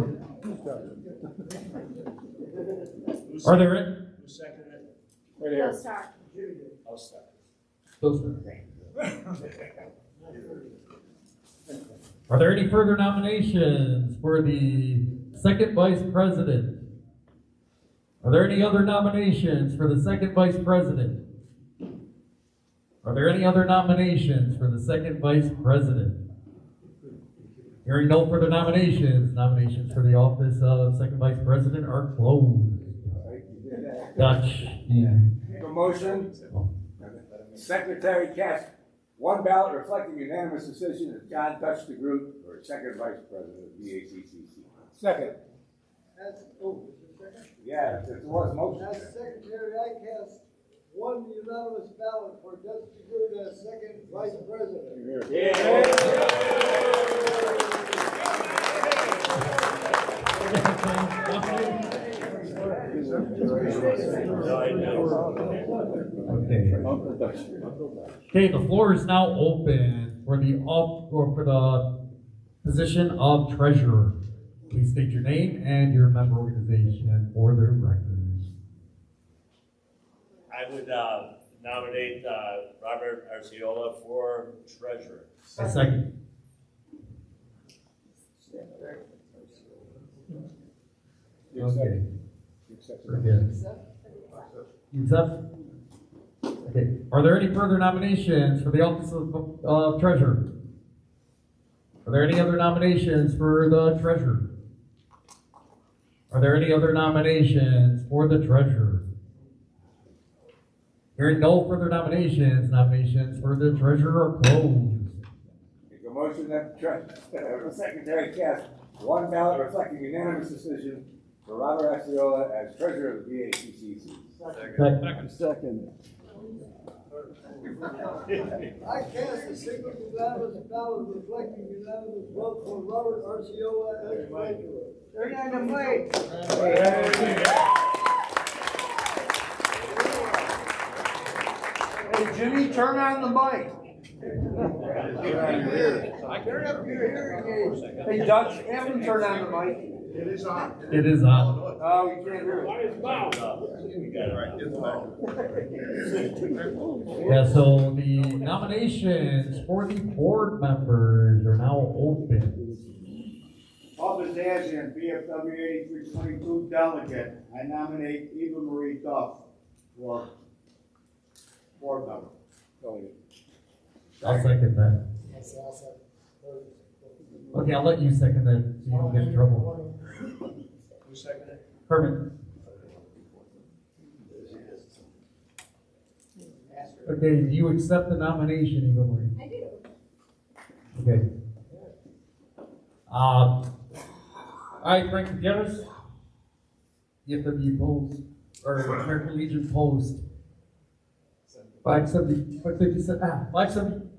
Are there any? Who seconded it? You'll start. I'll start. Are there any further nominations for the second vice president? Are there any other nominations for the second vice president? Are there any other nominations for the second vice president? Hearing no further nominations, nominations for the office of second vice president are closed. Dutch. Yeah. Promotion. Secretary cast one ballot reflecting unanimous decision of John Dutch DeGroot for second vice president of VACCC. Second. Yeah, there was motion. As secretary, I cast one unanimous ballot for Dutch DeGroot as second vice president. Okay, the floor is now open for the position of treasurer. Please state your name and your member organization for the record. I would nominate Robert Arciola for treasurer. A second. Okay. You accept? Okay. Are there any further nominations for the office of treasurer? Are there any other nominations for the treasurer? Are there any other nominations for the treasurer? Hearing no further nominations, nominations for the treasurer are closed. Make a motion that the secretary cast one ballot reflecting unanimous decision for Robert Aciola as treasurer of the VACCC. Second. I cast a single unanimous ballot reflecting unanimous vote for Robert Arciola as treasurer. Turn on the mic. Hey, Jimmy, turn on the mic. Turn up your hearing aids. Hey, Dutch, have him turn on the mic. It is on. It is on. Oh, you can't hear it. Yeah, so the nominations for the board members are now open. Bob Azazian, BFW 8322 delegate. I nominate Eva Marie Duff for board member. I'll second that. Okay, I'll let you second that so you don't get in trouble. Who seconded it? Herman. Okay, do you accept the nomination, Eva Marie? I do. Okay. All right, Frank Gutierrez. VFW Post, or American Legion Post, 570, 557, 570.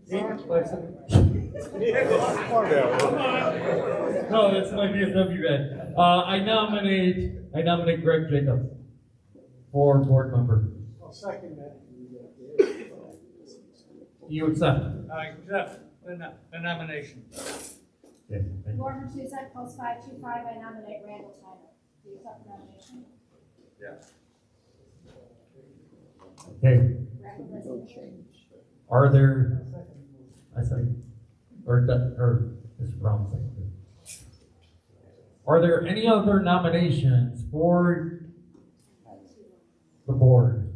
No, that's my VFW ad. I nominate Greg Jacobs for board member. I'll second that. You accept? I accept the nomination. Yes, thank you. Norman Tusak, post 525, I nominate Randall Tyler. Do you accept the nomination? Yes. Okay, Randall Tyler. are there, I second, or Mr. Brown seconded. Are there any other nominations for the board?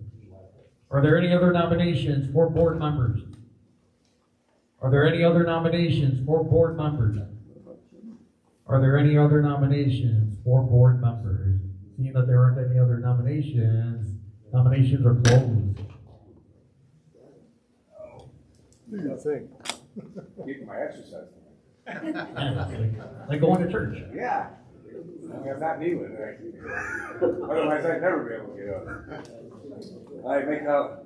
Are there any other nominations for board members? Are there any other nominations for board members? Are there any other nominations for board members? Seeing that there aren't any other nominations, nominations are closed. What do you think? Getting my exercise. Like going to church. Yeah. I'm not kneeling. Otherwise, I'd never be able to get up. I make a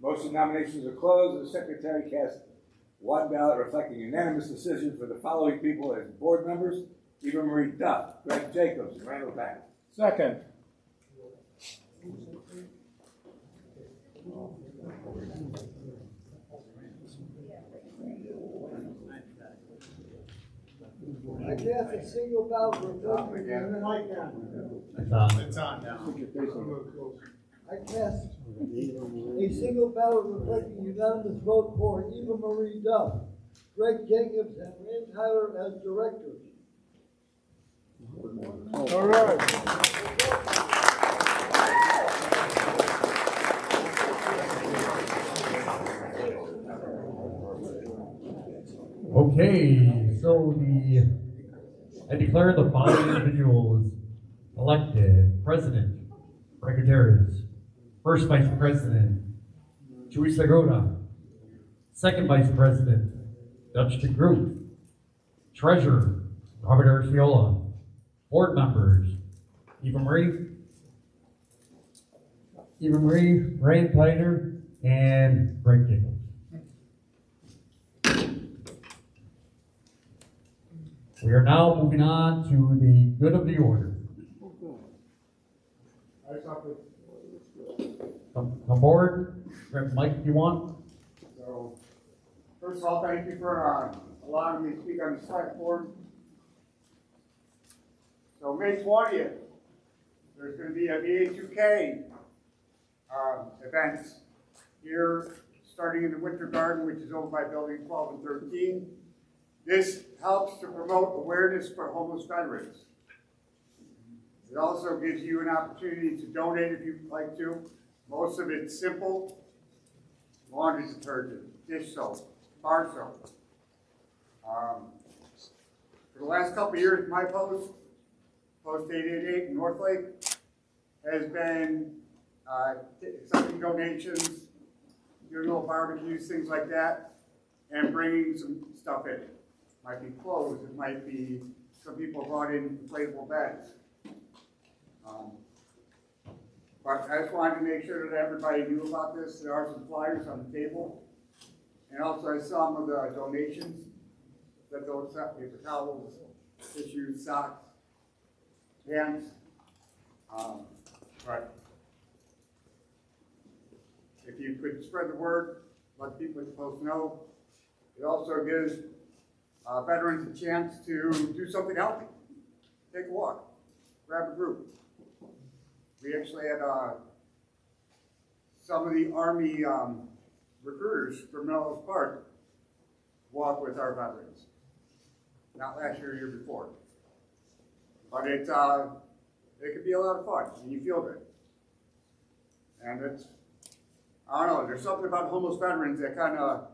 motion nominations are closed. The secretary casts one ballot reflecting unanimous decision for the following people as board members: Eva Marie Duff, Greg Jacobs, and Randall Tyler. Second. I cast a single ballot reflecting It's on now. I cast a single ballot reflecting unanimous vote for Eva Marie Duff, Greg Jacobs, and Rand Tyler as directors. All right. Okay, so I declare the following individuals elected: President, Frank Gutierrez; First Vice President, Chuy Segura; Second Vice President, Dutch DeGroot; Treasurer, Robert Arciola; Board members, Eva Marie, Rand Tyler, and Greg Jacobs. We are now moving on to the good of the order. Come forward, grab the mic if you want. So, first of all, thank you for allowing me to speak on this platform. So, May 20th, there's going to be a VA2K event here, starting in the Winter Garden, which is over by Building 12 and 13. This helps to promote awareness for homeless veterans. It also gives you an opportunity to donate if you'd like to. Most of it's simple: laundry detergent, dish soap, bar soap. For the last couple of years, my post 888 in North Lake, has been accepting donations, doing little barbecues, things like that, and bringing some stuff in. Might be clothes, it might be, some people brought in inflatable beds. But I just wanted to make sure that everybody knew about this. There are some flyers on the table. And also some of the donations that those paper towels, tissues, socks, pants. But if you could spread the word, let people supposed to know. It also gives veterans a chance to do something healthy. Take a walk, grab a group. We actually had some of the Army recruiters from Melrose Park walk with our veterans. Not last year, year before. But it could be a lot of fun, and you feel good. And it's, I don't know, there's something about homeless veterans that kind of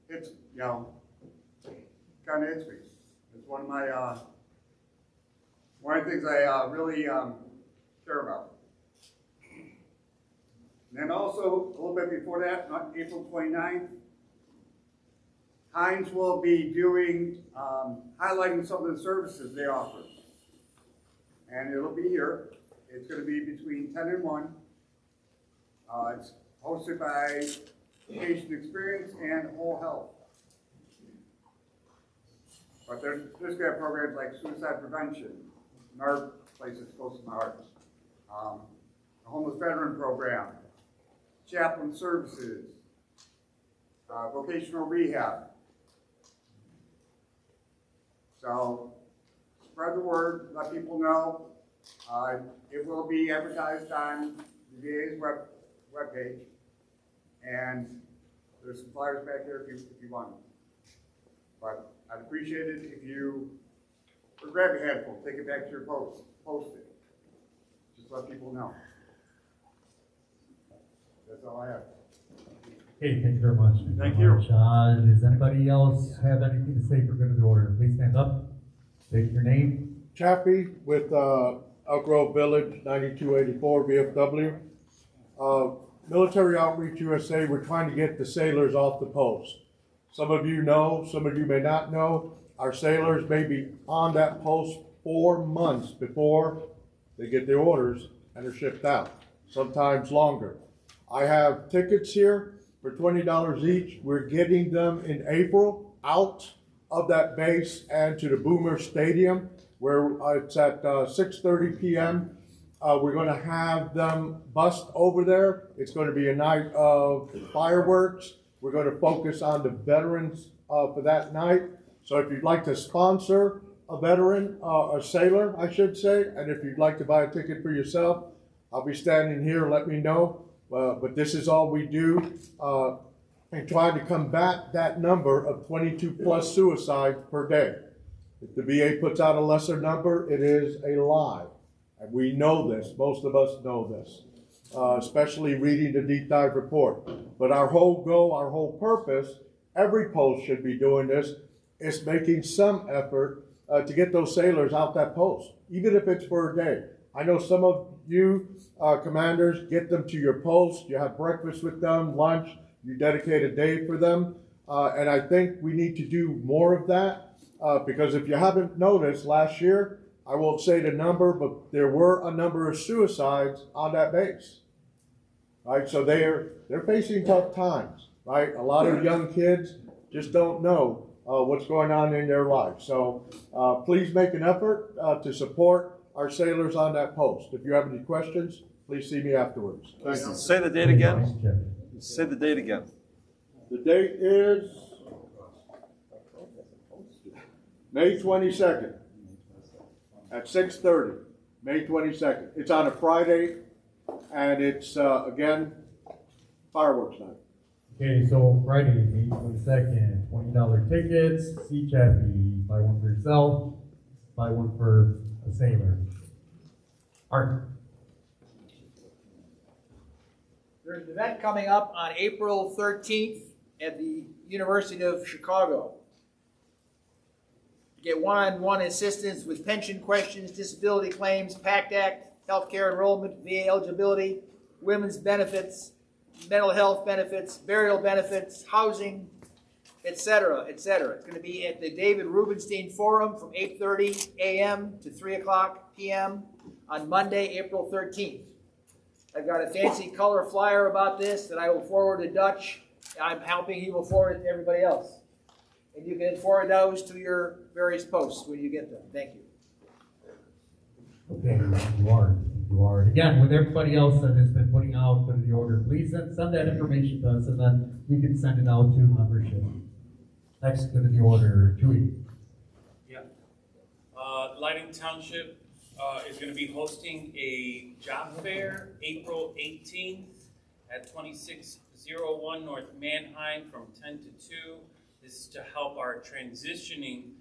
hits, kind of hits me. It's one of my, one of the things I really care about. And then also, a little bit before that, on April 29th, Heinz will be doing, highlighting some of the services they offer. And it'll be here It's gonna be between 10 and 1. It's hosted by Patient Experience and Whole Health. But there's gonna have programs like suicide prevention, another place that's close to my heart. The homeless veteran program, chaplain services, vocational rehab. So spread the word, let people know. It will be advertised on the VA's webpage, and there's some flyers back there if you want them. But I'd appreciate it if you would grab a handful, take it back to your post it. Just let people know. That's all I have. Okay, thank you very much. Thank you. Does anybody else have anything to say for good of the order? Please stand up, state your name. Chappie with Elk Grove Village, 9284 VFW. Military Outreach USA, we're trying to get the sailors off the post. Some of you know, some of you may not know, our sailors may be on that post 4 months before they get their orders and are shipped out, sometimes longer. I have tickets here for $20 each. We're getting them in April out of that base and to the Boomer Stadium, where it's at 6:30 p.m. We're going to have them bust over there. It's going to be a night of fireworks. We're going to focus on the veterans for that night. So if you'd like to sponsor a veteran, a sailor, I should say, and if you'd like to buy a ticket for yourself, I'll be standing here. Let me know. But this is all we do and try to combat that number of 22 plus suicides per day. If the VA puts out a lesser number, it is a lie. And we know this, most of us know this, especially reading the deep dive report. But our whole goal, our whole purpose, every post should be doing this, is making some effort to get those sailors out that post, even if it's for a day. I know some of you commanders get them to your post, you have breakfast with them, lunch, you dedicate a day for them. And I think we need to do more of that. Because if you haven't noticed, last year, I won't say the number, but there were a number of suicides on that base, right? So they're facing tough times, right? A lot of young kids just don't know what's going on in their lives. So please make an effort to support our sailors on that post. If you have any questions, please see me afterwards. Thank you. Say the date again. Say the date again. The date is May 22nd at 6:30. May 22nd. It's on a Friday, and it's, again, fireworks night. Okay, so Friday, May 22nd, $20 tickets, see Chappie, buy one for yourself, buy one for a sailor. Art. There's an event coming up on April 13th at the University of Chicago. Get one-on-one assistance with pension questions, disability claims, PACT Act, healthcare enrollment, VA eligibility, women's benefits, mental health benefits, burial benefits, housing, etc., etc. It's going to be at the David Rubenstein Forum from 8:30 a.m. to 3 o'clock p.m. on Monday, April 13th. I've got a fancy color flyer about this that I will forward to Dutch. I'm helping, he will forward it to everybody else. And you can forward those to your various posts when you get them. Thank you. Okay, you are. Again, with everybody else that has been putting out for the order, please send that information to us, and then we can send it out to membership. Next, go to the order, Chewy. Yeah. Lighting Township is going to be hosting a job fair April 18th at 2601 North Manheim from 10 to 2. This is to help our transitioning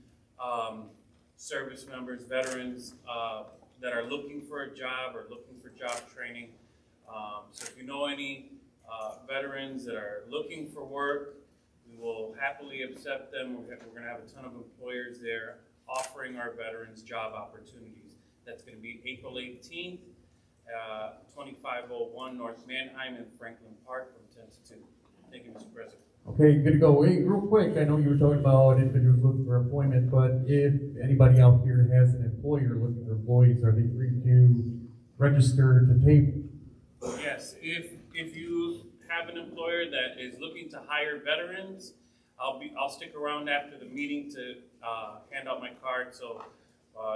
service members, veterans that are looking for a job or looking for job training. So if you know any veterans that are looking for work, we will happily accept them. We're going to have a ton of employers there offering our veterans job opportunities. That's going to be April 18th, 2501 North Manheim in Franklin Park from 10 to 2. Thank you, Mr. President. Okay, good to go. Hey, real quick, I know you were talking about individuals looking for employment, but if anybody out here has an employer looking for employees, are they free to register to table. Yes, if you have an employer that is looking to hire veterans, I'll stick around after the meeting to hand out my card, so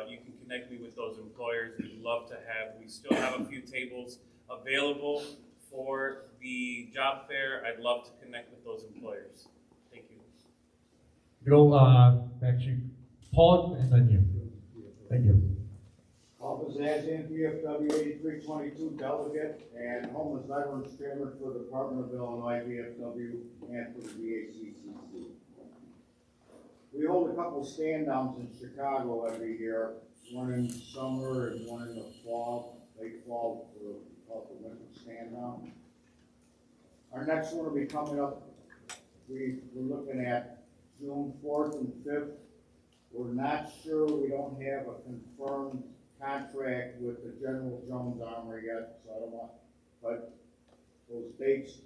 you can connect me with those employers. We'd love to we still have a few tables available for the job fair. I'd love to connect with those employers. Thank you. Actually, Paul and then you. Thank you. Office Azan, VFW 8322 delegate, and homeless veterans chairman for the Department of Illinois, VFW, and for the VACCC. We hold a couple stand downs in Chicago every year, one in summer and one in the fall, late fall, for the winter stand down. Our next one will be coming up, we're looking at June 4th and 5th. We're not sure, we don't have a confirmed contract with the General Jones Armory yet, so I don't want, but those dates,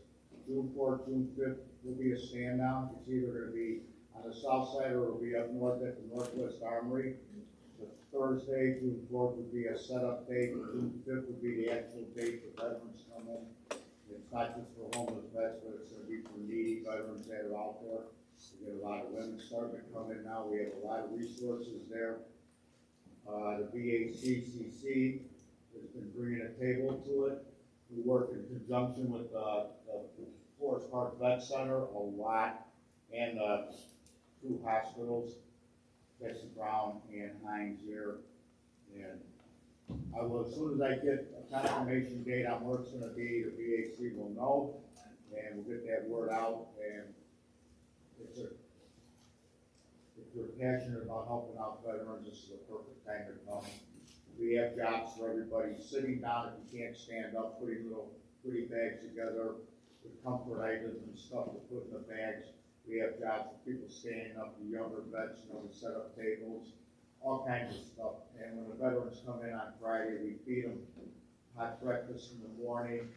June 4th, June 5th, will be a stand down. It's either going to be on the south side or it'll be up north at the Northwest Armory. The Thursday, June 4th, would be a setup date, and June 5th would be the actual date the veterans come in. It's not just for homeless vets, but it's going to be for needy veterans that are out there. We get a lot of women starting to come in now. We have a lot of resources there. The VACCC has been bringing a table to it. We work in conjunction with the Forest Park Vet Center a lot, and two hospitals, Bessie Brown and Hines here. And I will, as soon as I get a confirmation date on where it's going to be, the VAC will know, and we'll get that word out. And if you're passionate about helping out veterans, this is the perfect time to come. We have jobs for everybody. Sitting down, if you can't stand up, putting little goodie bags together with comfort items and stuff to put in the bags. We have jobs for people standing up, the younger vets, to set up tables, all kinds of stuff. And when the veterans come in on Friday, we feed them hot breakfast in the morning.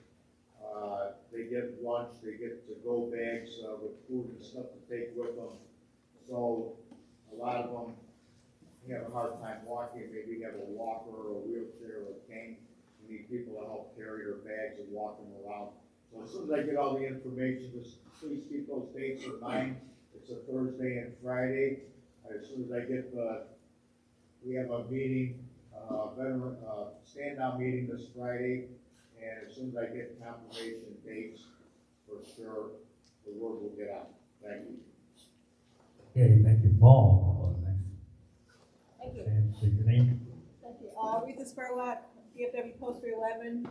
They get lunch, they get to-go bags with food and stuff to take with them. So a lot of them have a hard time walking, maybe have a walker or a wheelchair or a cane. We need people to help carry their bags and walk them around. So as soon as I get all the information, just please keep those dates in mind. It's a Thursday and Friday. As soon as I get we have a meeting, veteran stand-down meeting this Friday, and as soon as I get confirmation dates, for sure, the word will get out. Thank you. Okay, thank you, Paul. Next. Thank you. And state your name. Thank you. Rita Spurlock, DFW Post 311,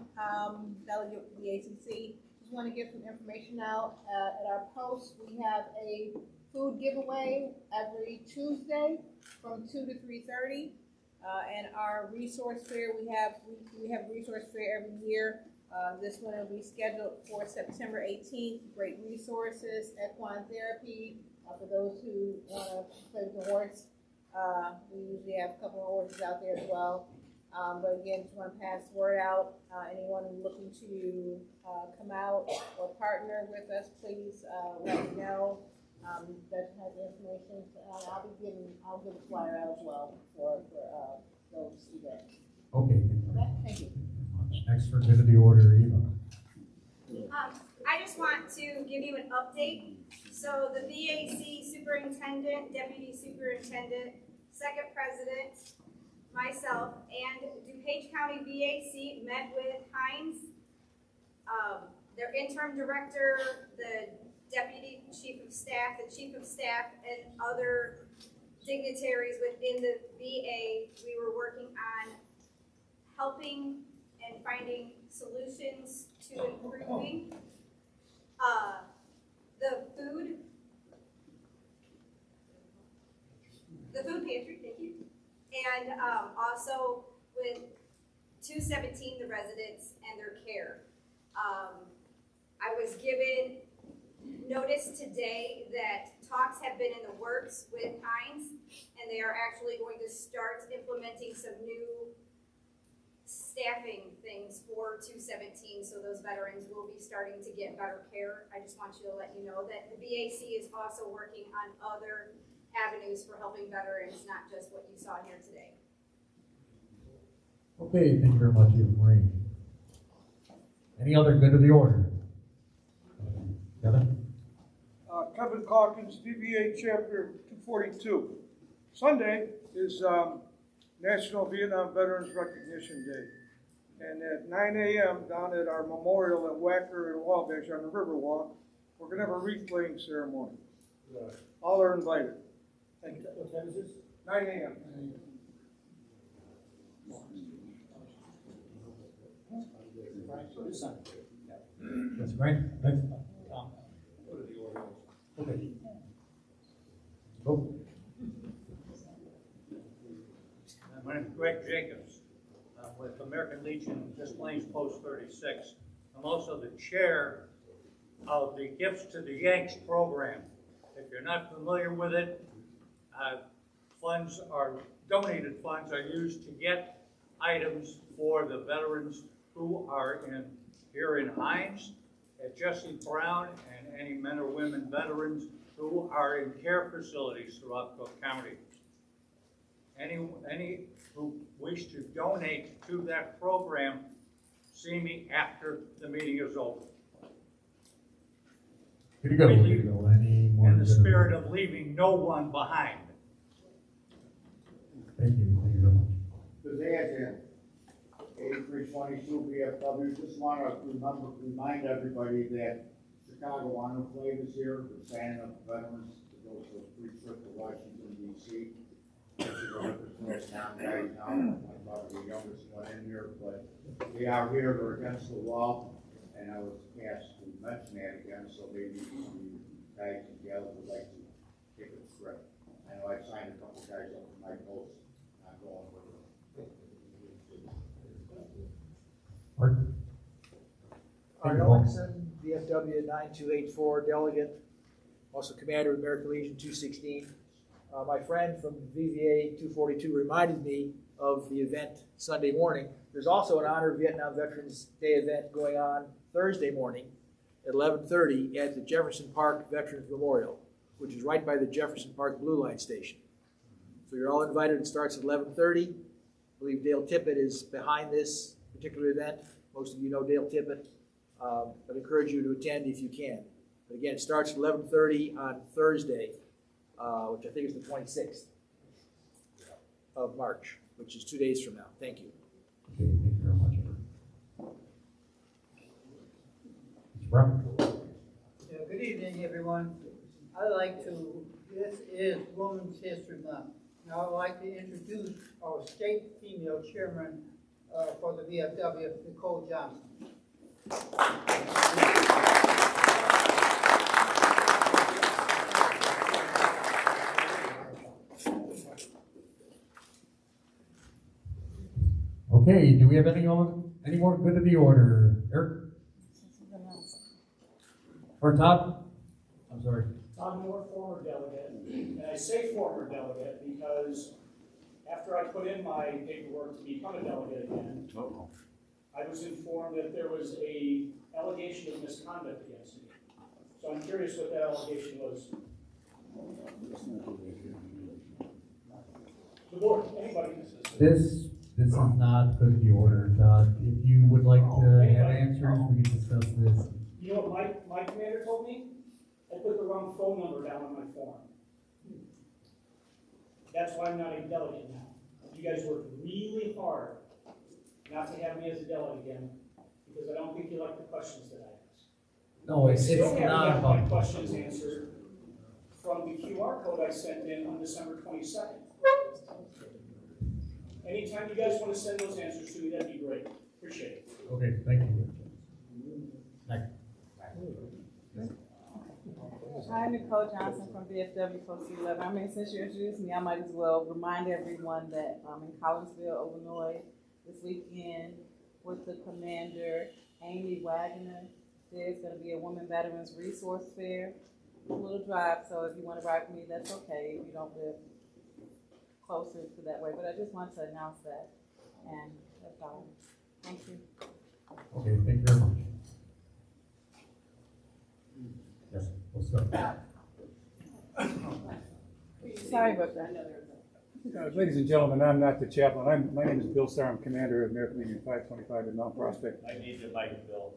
delegate for the ACC. Just want to get some information out. At our post, we have a food giveaway every Tuesday from 2 to 3:30. And our resource fair, we have resource fair every year. This one will be scheduled for September 18th. Great resources, equine therapy, for those who want to play with the horse. We usually have a couple of horses out there as well. But again, just want to pass the word out. Anyone looking to come out or partner with us, please let me know. That has the information. I'll give a flyer out as well for those events. Okay. Thank you. Next for good of the order, Eva. I just want to give you an update. So the VAC superintendent, deputy superintendent, second president, myself, and DuPage County VAC met with Hines, their interim director, the deputy chief of staff, the chief of staff, and other dignitaries within the VA. We were working on helping and finding solutions to improving the food pantry, thank you, and also with 217, the residents and their care. I was given notice today that talks have been in the works with Hines, and they are actually going to start implementing some new staffing things for 217, so those veterans will be starting to get better care. I just want you to let you know that the VAC is also working on other avenues for helping veterans, not just what you saw here today. Okay, thank you very much, Eva Marie. Any other good of the order? Kevin? Kevin Calkins, DBA Chapter 242. Sunday is National Vietnam Veterans Recognition Day. And at 9 a.m. down at our memorial at Wacker and Wabash on the Riverwalk, we're going to have a wreath laying ceremony. All are invited. Thank you. What time is this? 9 a.m. That's great. Next. Okay. Go. My name is Greg Jacobs. I'm with American Legion, Des Plaines Post 36. I'm also the chair of the Gifts to the Yanks program. If you're not familiar with it, donated funds are used to get items for the veterans who are here in Hines, at Jesse Brown, and any men or women veterans who are in care facilities throughout Cook County. Any who wish to donate to that program, see me after the meeting is over. Good to go. Good to go. Any more? In the spirit of leaving no one behind. Thank you. Thank you very much. Pizzazz, 8322 VFW, just want to remind everybody that Chicago Honor Flag is here. We're standing up for veterans to go to a free trip to Washington, D.C. Guys now, I'm about the youngest one in here, but they are here, they're against the law, and I was asked to mention that again, so maybe you guys and gals would like to take a trip. I know I've signed a couple guys up for my post, not going with them. Art Ellingson, VFW 9284 delegate, also commander of American Legion 216. My friend from VVA 242 reminded me of the event Sunday morning. There's also an Honor Vietnam Veterans Day event going on Thursday morning at 11:30 at the Jefferson Park Veterans Memorial, which is right by the Jefferson Park Blue Line Station. So you're all invited. It starts at 11:30. I believe Dale Tippett is behind this particular event. Most of you know Dale Tippett. I'd encourage you to attend if you can. But again, it starts at 11:30 on Thursday, which I think is the 26th of March, which is 2 days from now. Thank you. Okay, thank you very much. Mr. Brown? Yeah, good evening, everyone. This is Women's History Month. And I would like to introduce our state female chairman for the VFW, Nicole Johnson. Okay, do we have any more good of the order? Eric? Or Todd? I'm sorry. Todd Moore, former delegate, and I say former delegate because after I put in my paperwork to become a delegate again, I was informed that there was a allegation of misconduct against me. So I'm curious what that allegation was. The board, anybody. This is not good of the order, Todd. If you would like to have answers, we can discuss this. You know what my commander told me? I put the wrong phone number down on my form. That's why I'm not a delegate now. You guys worked really hard not to have me as a delegate again, because I don't think you like the questions that I ask. No, it's still not haven't about got my questions answered from the QR code I sent in on December 22nd. Anytime you guys want to send those answers to me, that'd be great. Appreciate it. Okay, thank you. Next. Hi, Nicole Johnson from VFW Post 11. I mean, since you introduced me, I might as well remind everyone that in Collinsville, Illinois, this weekend with the commander, Amy Wagner, there's going to be a Women Veterans Resource Fair. A little drive, so if you want to ride with me, that's okay. If you don't live closer to that way. But I just wanted to announce that, and that's all. Thank you. Okay, thank you very much. Yes, let's go. Sorry about that. Ladies and gentlemen, I'm not the chaplain. My name is Bill Starr. I'm commander of American Legion 525 in Mount Prospect. I need your mic, Bill.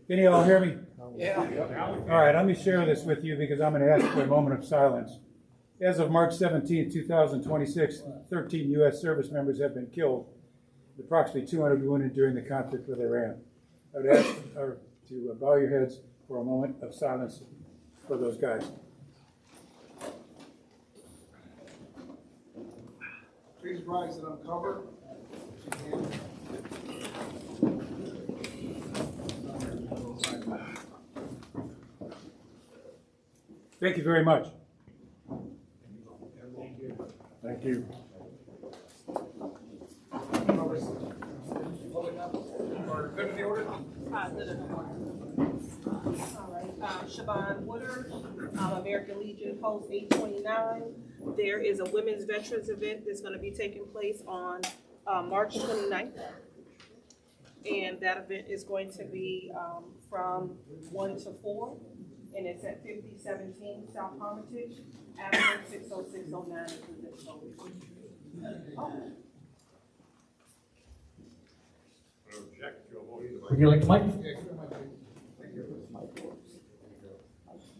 Can you all hear me? Yeah. All right, let me share this with you because I'm going to ask for a moment of silence. As of March 17, 2026, 13 U.S. service members have been killed, approximately 200 wounded during the conflict with Iran. I would ask to bow your heads for a moment of silence for those guys. Please rise and uncover. Thank you very much. Thank you. Or good in the order? Good in the order. All right, Siobhan Woodard, American Legion Post 829. There is a Women's Veterans event that's gonna be taking place on March 29th. And that event is going to be from 1 to 4, and it's at 5017 South Hermitage, Avenue 60609 is the zip code. Would you like the mic?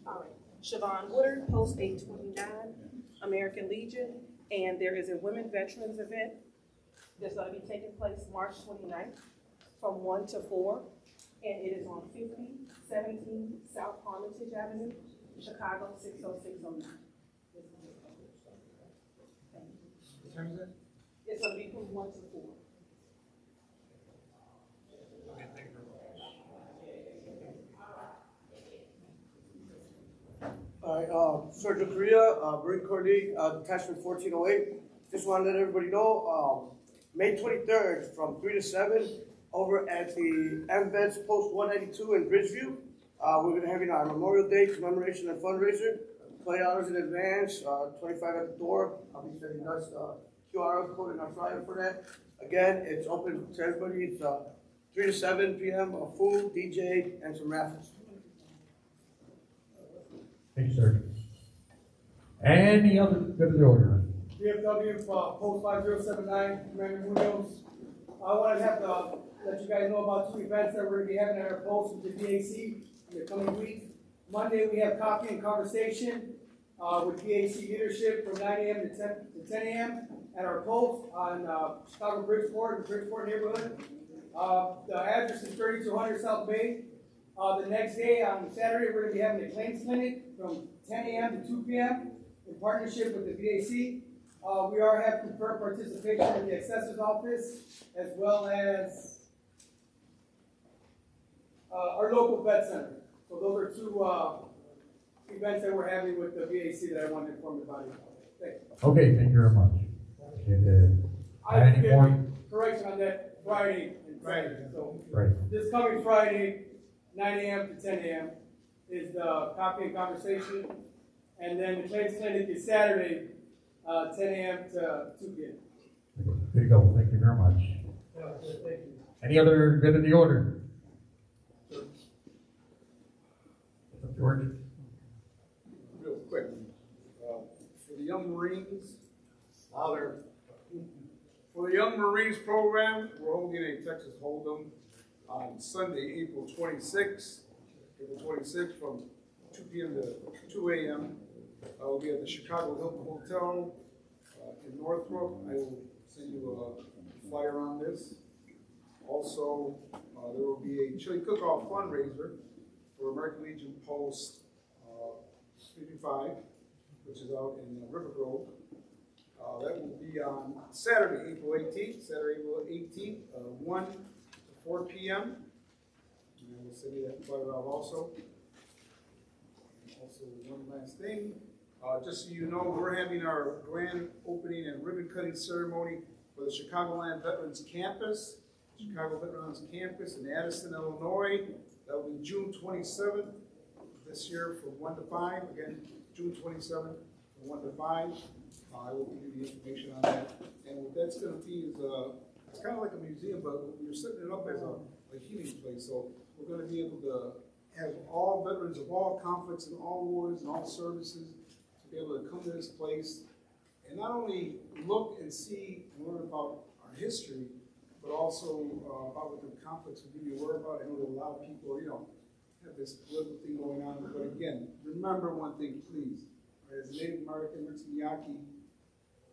All right. Siobhan Woodard, Post 829, American Legion, and there is a Women Veterans event that's going to be taking place March 29th from 1 to 4, and it is on 5017 South Armitage Avenue, Chicago 60609. What time is it? It's going to be from 1 to 4. All right, Sergeant Korea, Marine Corps League, Detachment 1408. Just want to let everybody know, May 23rd from 3 to 7 over at the MVets Post 192 in Bridgeview. We're going to have our Memorial Day commemoration and fundraiser. $20 in advance, 25 at the door. I'll be sending us QR code in our flyer for that. Again, it's open to everybody. It's 3 to 7 p.m. Food, DJ, and some raffles. Thank you, sir. Any other good of the order? VFW Post 5079, Commander Munoz. I want to have to let you guys know about 2 events that we're going to be having at our post with the VAC in the coming week. Monday, we have coffee and conversation with VAC leadership from 9 a.m. to 10 a.m. at our post on Chicago Bridgeport, the Bridgeport neighborhood. The address is 3200 South Bay. The next day, on Saturday, we're going to be having a claims clinic from 10 a.m. to 2 p.m. in partnership with the VAC. We are having confirmed participation in the assessor's office as well as our local vet center. So those are 2 events that we're having with the VAC that I wanted to inform the body about. Thank you. Okay, thank you very much. Any more? Correction on that, Friday and Friday. So Right. this coming Friday, 9 a.m. to 10 a.m. is the coffee and conversation. And then the claims clinic is Saturday, 10 a.m. to 2 p.m. There you go. Thank you very much. Thank you. Any other good of the order? George? Real quick, for the Young Marines, for the Young Marines program, we're holding a Texas Hold'em on Sunday, April 26th, from 2 p.m. to 2 a.m. We'll be at the Chicago Hilton Hotel in Northrop. I will send you a flyer on this. Also, there will be a chili cook-off fundraiser for American Legion Post 55, which is out in River Grove. That will be on Saturday, April 18th, 1 to 4 p.m. And we'll send you that flyer out also. Also, one last thing, just so you know, we're having our grand opening and ribbon cutting ceremony for the Chicagoland Veterans Campus, in Addison, Illinois. That will be June 27th this year from 1 to 5. Again, June 27th from 1 to 5. I will give you the information on that. And what that's going to be is, it's kind of like a museum, but we're setting it up as a healing place. So we're going to be able to have all veterans of all conflicts and all wars and all services to be able to come to this place and not only look and see and learn about our history, but also about what the conflicts we need to worry about. I know that a lot of people, have this political thing going on, but again, remember one thing, please. Right, as a Native American, Yaqui,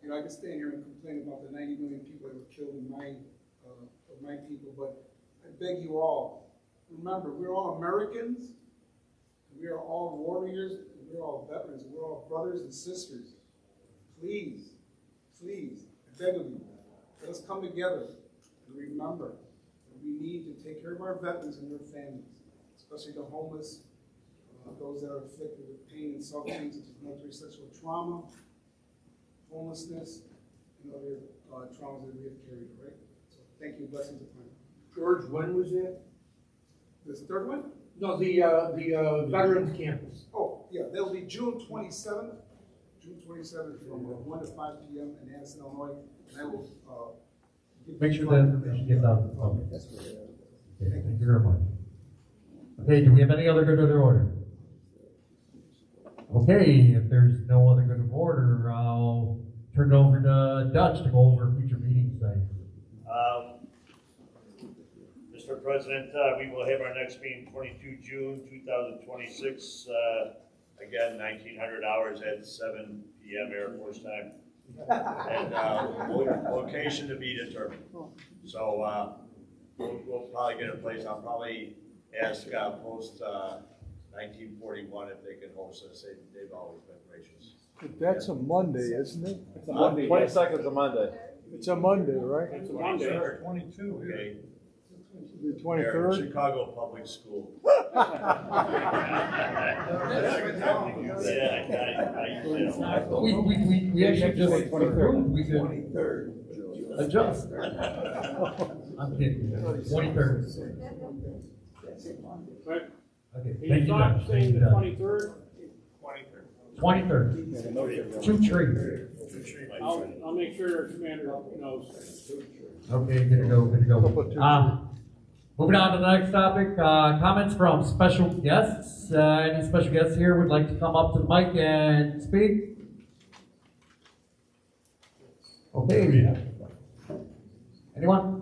I can stand here and complain about the 90 million people that were killed in of my people, but I beg you all, remember, we're all Americans, we are all warriors, and we're all veterans, and we're all brothers and sisters. Please, please, I beg of you, let us come together and remember that we need to take care of our veterans and their families, especially the homeless, those that are afflicted with pain and suffering, such as military sexual trauma, homelessness, and other traumas that we have carried, all right? So thank you, blessings upon you. George, when was that? This third one? No, the Veterans Campus. Oh, yeah, that'll be June 27th. June 27th from 1 to 5 p.m. in Addison, Illinois. And I will Make sure that information gets out to the public. Okay, thank you very much. Okay, do we have any other good of order? Okay, if there's no other good of order, I'll turn it over to Dutch to go over future meeting sites. Mr. President, we will have our next meeting 22 June 2026. Again, 1900 hours at 7 p.m. Air Force time. And location to be determined. So we'll probably get a place. I'll probably ask Post 1941 if they can host us. They've always been gracious. But that's a Monday, isn't it? It's a Monday. 22nd is a Monday. It's a Monday, right? It's a Monday. 22. Okay. The 23rd? Chicago Public School. We actually just approved, we could adjust. I'm kidding. 23rd. Okay, thank you, Dutch. Thank you, Dutch. 23rd? 23rd. Two trees. I'll make sure our commander knows. Okay, good to go, good to go. Moving on to the next topic, comments from special guests. Any special guests here would like to come up to the mic and speak? Okay. Anyone?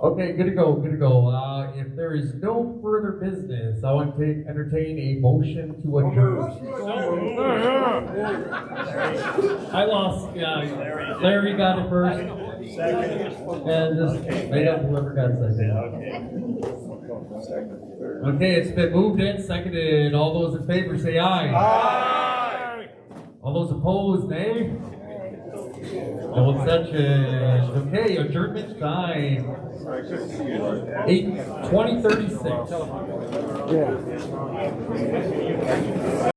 Okay, good to go, good to go. If there is no further business, I want to entertain a motion to adjourn. I lost, Larry got it first. And just made up whoever got second. Okay, it's been moved and seconded. All those in favor say aye. Aye. All those opposed, nay. No abstentions. Okay, adjournment time. 20:36. Yeah.